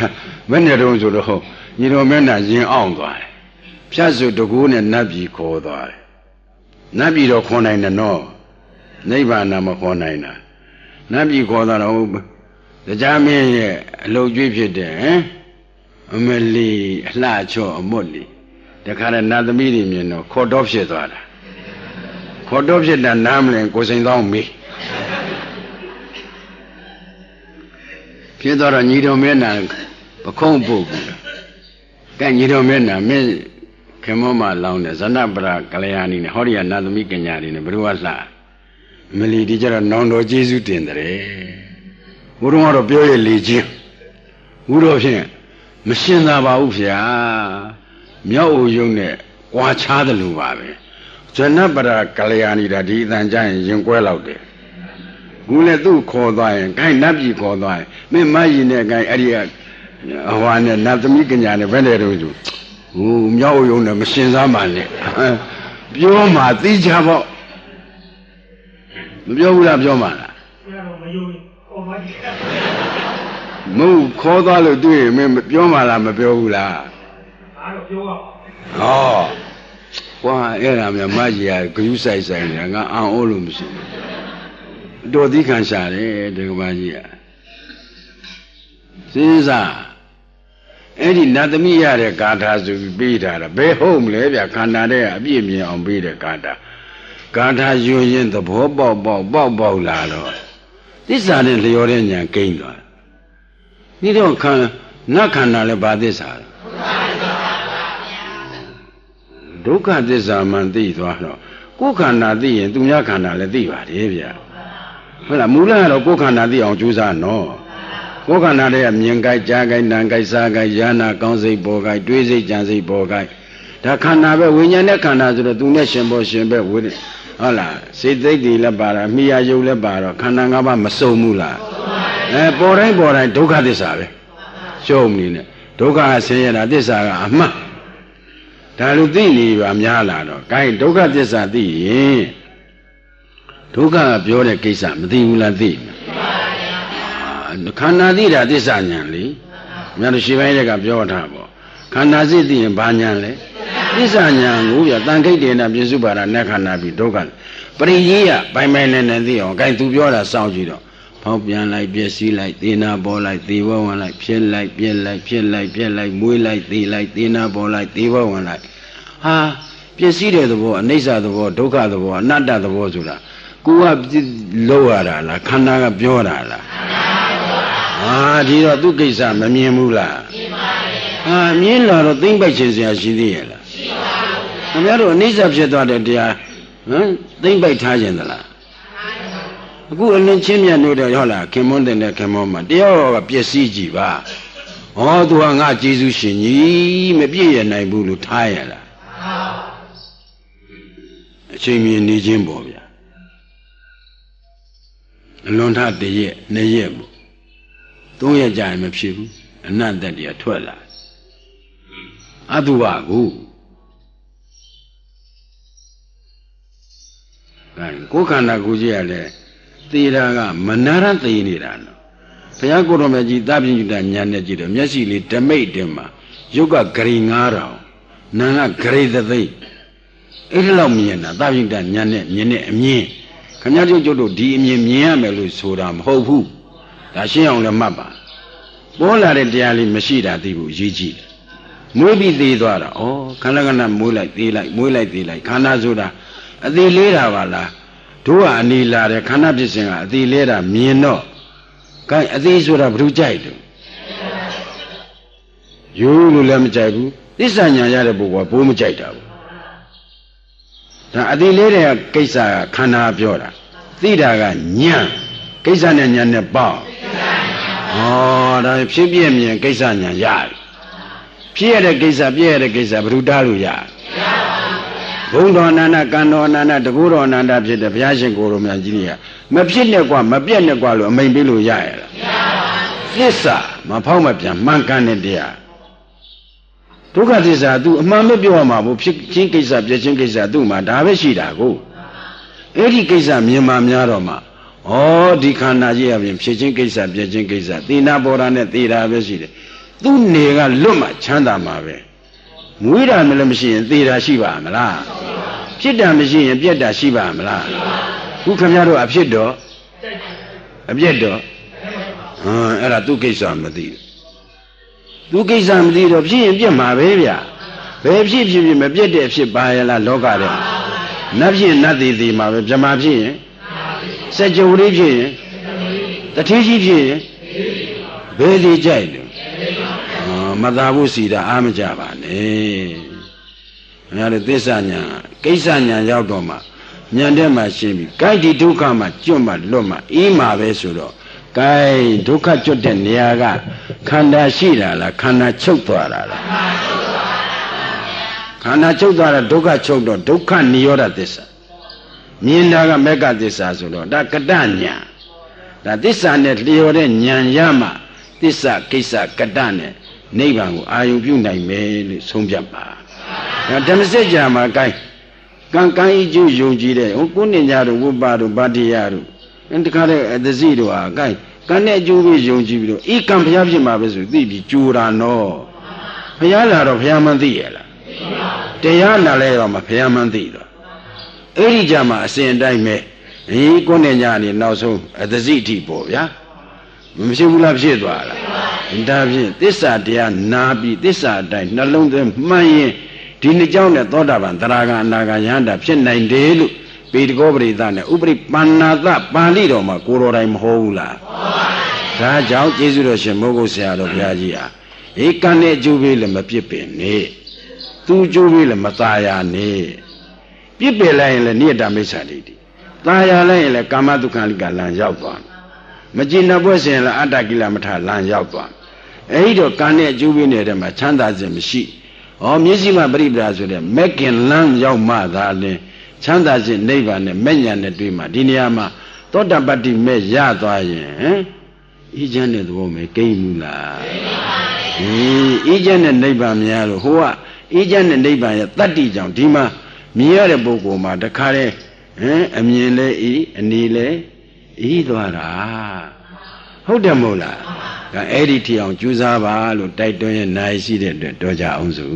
Speaker 2: မနဲ့တုံးဆိုတော့ညီတော်မင်းနာရင်အောင်သွားတယ်ဖြတ်စုတကူနဲ့နတ်ပြည်ခေါ်သွားတယ်နတ်ပြည်တော့ခေါ်နိုင်တယ်နော်နိဗ္ဗာန်မခေါ်နိုင်တာနတ်ပြည်ခေါ်သွားတော့တရားမင်းရဲ့အလုတ်ကျွေးဖြစ်တယ်ဟမ်အမလီအလှချော့အမွတ်လီတခါတည်းနတ်သမီးတွေမြင်တော့ခေါ်တော့ဖြစ်သွားတာခေါ်တော့ဖြစ်တာနားမလင်ကိုစိန်သောင်းမေးဖ ဖြစ်တော့ညီတော်မင်းနာပခုံးပုတ်ဘူးကဲညီတော်မင်းနာမင်းခင်မောမလောင်းတဲ့ဇနပရကလျာဏီနဲ့ဟောရိယနာသမီးကညာတွေနဲ့ဘယ်လိုလှမလီဒီကြတော့နောင်တော်ကျေးဇူးတင်တယ်ဘုရားကတော့ပြောရလေချင်းဘုရားဖြင့်မရှင်းသာပါဘူးဗျာမြောက်ဦးယုံနဲ့ကွာခြားတယ်လို့ပါပဲဇနပရကလျာဏီဒါဒီအတန်ကြရင်ရင်ကွဲလောက်တယ်ခုလည်းသူ့ခေါ်သွားရင်ဂိုင်းနတ်ပြည်ခေါ်သွားရင်မင်းမကြီးနဲ့ဂိုင်းအဲ့ဒီဟွာနဲ့နတ်သမီးကညာနဲ့ဘယ်နဲ့တော့ဆိုဟိုမြောက်ဦးယုံနဲ့မရှင်းစားမှနဲ့ပြောမှသိကြပေါ့မပြောဘူးလားပြောမှလားမယုံခေါ်သွားကြည့်မဟုတ်ခေါ်သွားလို့တွေ့ရင်မင်းပြောမှလားမပြောဘူးလားအားတော့ပြောပါဟောကွာအဲ့ဒါများမကြီးကဂယုဆိုင်ဆိုင်နေတာငါအံ့ဩလို့မရှိဘူးတော်သီးခံရှာတယ်ဒီကမကြီးကစဉ်းစားအဲ့ဒီနတ်သမီးရတဲ့ဂါထာဆိုပြီးပေးထားတာဘယ်ဟုတ်မလဲဗျခန္ဓာထဲကအပြည့်မြင်အောင်ပေးတဲ့ဂါထာယွရင်သဘောပေါက်လာတော့သစ္စာနဲ့လျော်တဲ့ဉာဏ်ကိန်းသွားဒီတော့နတ်ခန္ဓာလည်းဘာသစ္စာလဲဒုက္ခသစ္စာမှန်သိသွားတော့ကိုယ်ခန္ဓာသိရင်သူများခန္ဓာလည်းသိပါတယ်ဗျဟုတ်လားမူလကတော့ကိုယ်ခန္ဓာသိအောင်ကြိုးစားနော်ကိုယ်ခန္ဓာတွေကမြင်ကြိုက်ကြားကြိုက်နားကြိုက်စားကြိုက်ယာနာကောင်းစိတ်ပေါ်ကြိုက်တွေးစိတ်ကြံစိတ်ပေါ်ကြိုက်ဒါခန္ဓာပဲဝိညာဉ်နဲ့ခန္ဓာဆိုတော့သူနဲ့ရှင်ပေါ်ရှင်ပဲဝိဟုတ်လားစိတ်သိက်တွေလည်းပါတာအမိယာယုတ်လည်းပါတော့ခန္ဓာ၅ပါးမစုံဘူးလားပေါ်တိုင်းဒုက္ခသစ္စာပဲရှုံးနေနဲ့ဒုက္ခဆင်းရဲတာသစ္စာကအမှန်ဒါလူသိနေပါများလာတော့ gain ဒုက္ခသစ္စာသိရင်ဒုက္ခပြောတဲ့ကိစ္စမသိဘူးလားသိခန္ဓာသိတာသစ္စာဉာဏ်လေမြတ်လူရှိပိုင်းကပြောထားပေါ့ခန္ဓာစိတ်သိရင်ဘာဉာဏ်လဲသစ္စာဉာဏ်ကိုပြတန်ခိတ်တေနပြစ္စုပါဒနခန္ဓာပြီးဒုက္ခပရိယေယပိုင်နဲ့သိအောင် gain သူပြောတာစောင့်ကြည့်တော့ဖောက်ပြန်လိုက်ပြည့်စည်လိုက်သေနာပေါ်လိုက်သေဘဝင်လိုက်ဖြစ်လိုက်ပြက်လိုက်ဖြစ်လိုက်ပြက်လိုက်မွေးလိုက်သေလိုက်သေနာပေါ်လိုက်သေဘဝင်လိုက်ဟာပြည့်စည်တဲ့သဘောအနိစ္စသဘောဒုက္ခသဘောအနတ္တသဘောဆိုတာကိုကလောက်ရတာလားခန္ဓာကပြောတာလားဟာဒီတော့သူကိစ္စမမြင်ဘူးလားမြင်ပါရဲ့ဟာမြင်လာတော့သိမ့်ပိုက်ခြင်းစရာရှိသေးရဲ့လားရှိပါဘူးခင်ဗျားတို့အနိစ္စဖြစ်သွားတဲ့တရားသိမ့်ပိုက်ထားခြင်းသလားအခုအလင်းချင်းမြတ်လို့တော့ဟုတ်လားခင်မွန်းတဲ့ခင်မွန်းမှာတရားကပြည့်စည်ကြည့်ပါဟောသူကငါကျေးဇူးရှင်ကြီးမပြည့်ရနိုင်ဘူးလို့ထားရလားအချိန်မြင်နေခြင်းပေါ့ဗျာအလွန်ထတရက်နှစ်ရက်ပေါ့သုံးရက်ကြာရင်မဖြစ်ဘူးအနတ္တတရားထွက်လာအတုဝကိုကိုယ်ခန္ဓာကိုယ်ကြီးရလဲသေတာကမနာရသိနေတာနော်ဘုရားကိုယ်တော်မြတ်ကြီးသဗ္ဗညုတဉာဏ်နဲ့ကြည့်တော့မျက်စိလေးဓမိတ်တင်မှာယုတ်ကဂရိ9000နာကဂရိသသိအဲ့ဒီလောက်မြင်တာသဗ္ဗညုတဉာဏ်နဲ့မြင်တဲ့အမြင်ခင်ဗျားတို့ဒီအမြင်မြင်ရမယ်လို့ဆိုတာမဟုတ်ဘူးဒါရှင်းအောင်လည်းမှတ်ပါပေါ်လာတဲ့တရားလေးမရှိတာသိဖို့ရေးကြည့်မွေးပြီးသေးသွားတာဩခန္ဓာကဏမွေးလိုက်သေးလိုက်မွေးလိုက်သေးလိုက်ခန္ဓာဆိုတာအသေးလေးတာပါလားတို့ကအနီလာတဲ့ခန္ဓာဖြစ်စဉ်ကအသေးလေးတာမြင်တော့ကိုင်အသေးဆိုတာဘယ်သူကြိုက်တယ်ယူလို့လည်းမကြိုက်ဘူးသစ္စာညာရတဲ့ပုဂ္ဂိုလ်ကဘိုးမကြိုက်တာဘူးဒါအသေးလေးတဲ့ကိစ္စကခန္ဓာပြောတာသိတာကညံကိစ္စနဲ့ညံနဲ့ပေါ့ဩဒါဖြစ်ပြမြင်ကိစ္စညာရတယ်ဖြစ်ရတဲ့ကိစ္စပြည့်ရတဲ့ကိစ္စဘယ်သူတားလို့ရဘုံတော်အနန္တကံတော်အနန္တတကူတော်အနန္တဖြစ်တဲ့ဘုရားရှင်ကိုယ်တော်မြတ်ကြီးကမဖြစ်နဲ့ကွာမပြတ်နဲ့ကွာလို့အမိန်ပေးလို့ရရလားသစ္စာမဖောက်မပြန်မှန်ကန်တဲ့တရားဒုက္ခသစ္စာ तू အမှန်ပဲပြောရမှာဘူးဖြစ်ချင်းကိစ္စပြည့်ချင်းကိစ္စ तू မှာဒါပဲရှိတာကိုအဲ့ဒီကိစ္စမြင်မှများတော့မှဩဒီခန္ဓာကြီးအပြင်ဖြစ်ချင်းကိစ္စပြည့်ချင်းကိစ္စသေနာပေါ်တာနဲ့သေတာပဲရှိတယ်သူ့နေကလွတ်မှချမ်းသာမှာပဲမွေးတာလည်းမရှိရင်သေတာရှိပါမလားဖြစ်တာမရှိရင်ပြက်တာရှိပါမလားခုခင်ဗျားတို့အဖြစ်တော့အပြက်တော့အဲ့ဒါသူ့ကိစ္စမသိသူကိစ္စမသိတော့ဖြစ်ရင်ပြက်မှာပဲဗျဘယ်ဖြစ်မပြက်တဲ့အဖြစ်ပါရလားလောကထဲနတ်ဖြစ်နတ်သေးမှာပဲဗြဟ္မာဖြစ်ရင်စัจ java လေးဖြစ်ရင်တထေးကြီးဖြစ်ရင်
Speaker 3: bê đi chạy được mà ta bố xì đã ám chả bà nè nhà được tết xa nhà cái xa nhà giao đồ mà nhà đây mà xem bị cái đi đâu cả mà chưa mà lo mà ý mà về số đó cái đâu cả chút đèn nhà cả khăn đá xì là khăn đá chốc toa là khăn đá chốc toa là đâu cả chốc đó đâu cả nhiều là tết xa nhìn ra cái mấy cái tết xa số đó đã cái đàn nhà đã tết xa này liều đấy nhà nhà mà tết xa cái xa cái đàn này nei bằng của ai cũng này mê sống chậm bà đâm sẽ chả mà cái ý chú dùng gì đấy ông cũng nên nhà rồi ông bà rồi bà đi nhà rồi anh cái này là gì đó à cái này chú bị dùng gì đó ý cầm phải gì mà bây giờ thì bị chú ra nó phải là rồi phải mang gì là để là rồi mà phải mang gì đó ấy chả mà xem đây mẹ ý cũng nên nhà này nào xong là gì thì bỏ ya mình sẽ làm gì đó làဒါဖြင့်သစ္စာတရားနာပြီးသစ္စာအတိုင်းနှလုံးသွင်းမှန်ရင်ဒီနှစ်ကြောင်းနဲ့သောတာပန်သရဂံအနာဂံယဟန္တာဖြစ်နိုင်တယ်လို့ပေတကောပရိသနဲ့ဥပရိပန္နာသပါဠိတော်မှာကိုယ်တော်တိုင်မဟုတ်ဘူးလားဒါကြောင့်ကျေးဇူးတော်ရှင်မိုးကုတ်ဆရာတော်ဘုရားကြီးဟာဧကံနဲ့အကျိုးပေးလည်းမပြစ်ပင်နဲ့သူအကျိုးပေးလည်းမตายရနဲ့ပြစ်ပင်လိုက်ရင်လည်းနိယတမိစ္ဆာဒိဋ္ဌိตายရလိုက်ရင်လည်းကာမတုခံလိကလံရောက်သွားမကြည်နပွဲစဉ်လည်းအတ္တကိလမထလံရောက်သွားအဲ့ဒီတော့ကံနဲ့အကျိုးပေးနေတဲ့မှာချမ်းသာခြင်းမရှိဩမျက်စိမှပရိပဒါဆိုတဲ့မက်ကင်လန်းရောက်မှသာလင်ချမ်းသာခြင်းနိဗ္ဗာန်နဲ့မဲ့ညာနဲ့တွေ့မှဒီနေရာမှာသောတပတ္တိမဲ့ရသွားရင်ဤချမ်းတဲ့သဘောမဲ့ကိန်းမူလားဤချမ်းတဲ့နိဗ္ဗာန်များလို့ဟိုကဤချမ်းတဲ့နိဗ္ဗာန်ရဲ့တတ္တိကြောင့်ဒီမှာမြင်ရတဲ့ပုဂ္ဂိုလ်မှာတခါတည်းအမြင်လဲဤအနေလဲဤသွားတာဟုတ်တယ်မို့လားအဲ့ဒီထီအောင်ကြိုးစားပါလို့တိုက်တွန်းရနိုင်ရှိတဲ့အတွက်တော်ကြအောင်စို့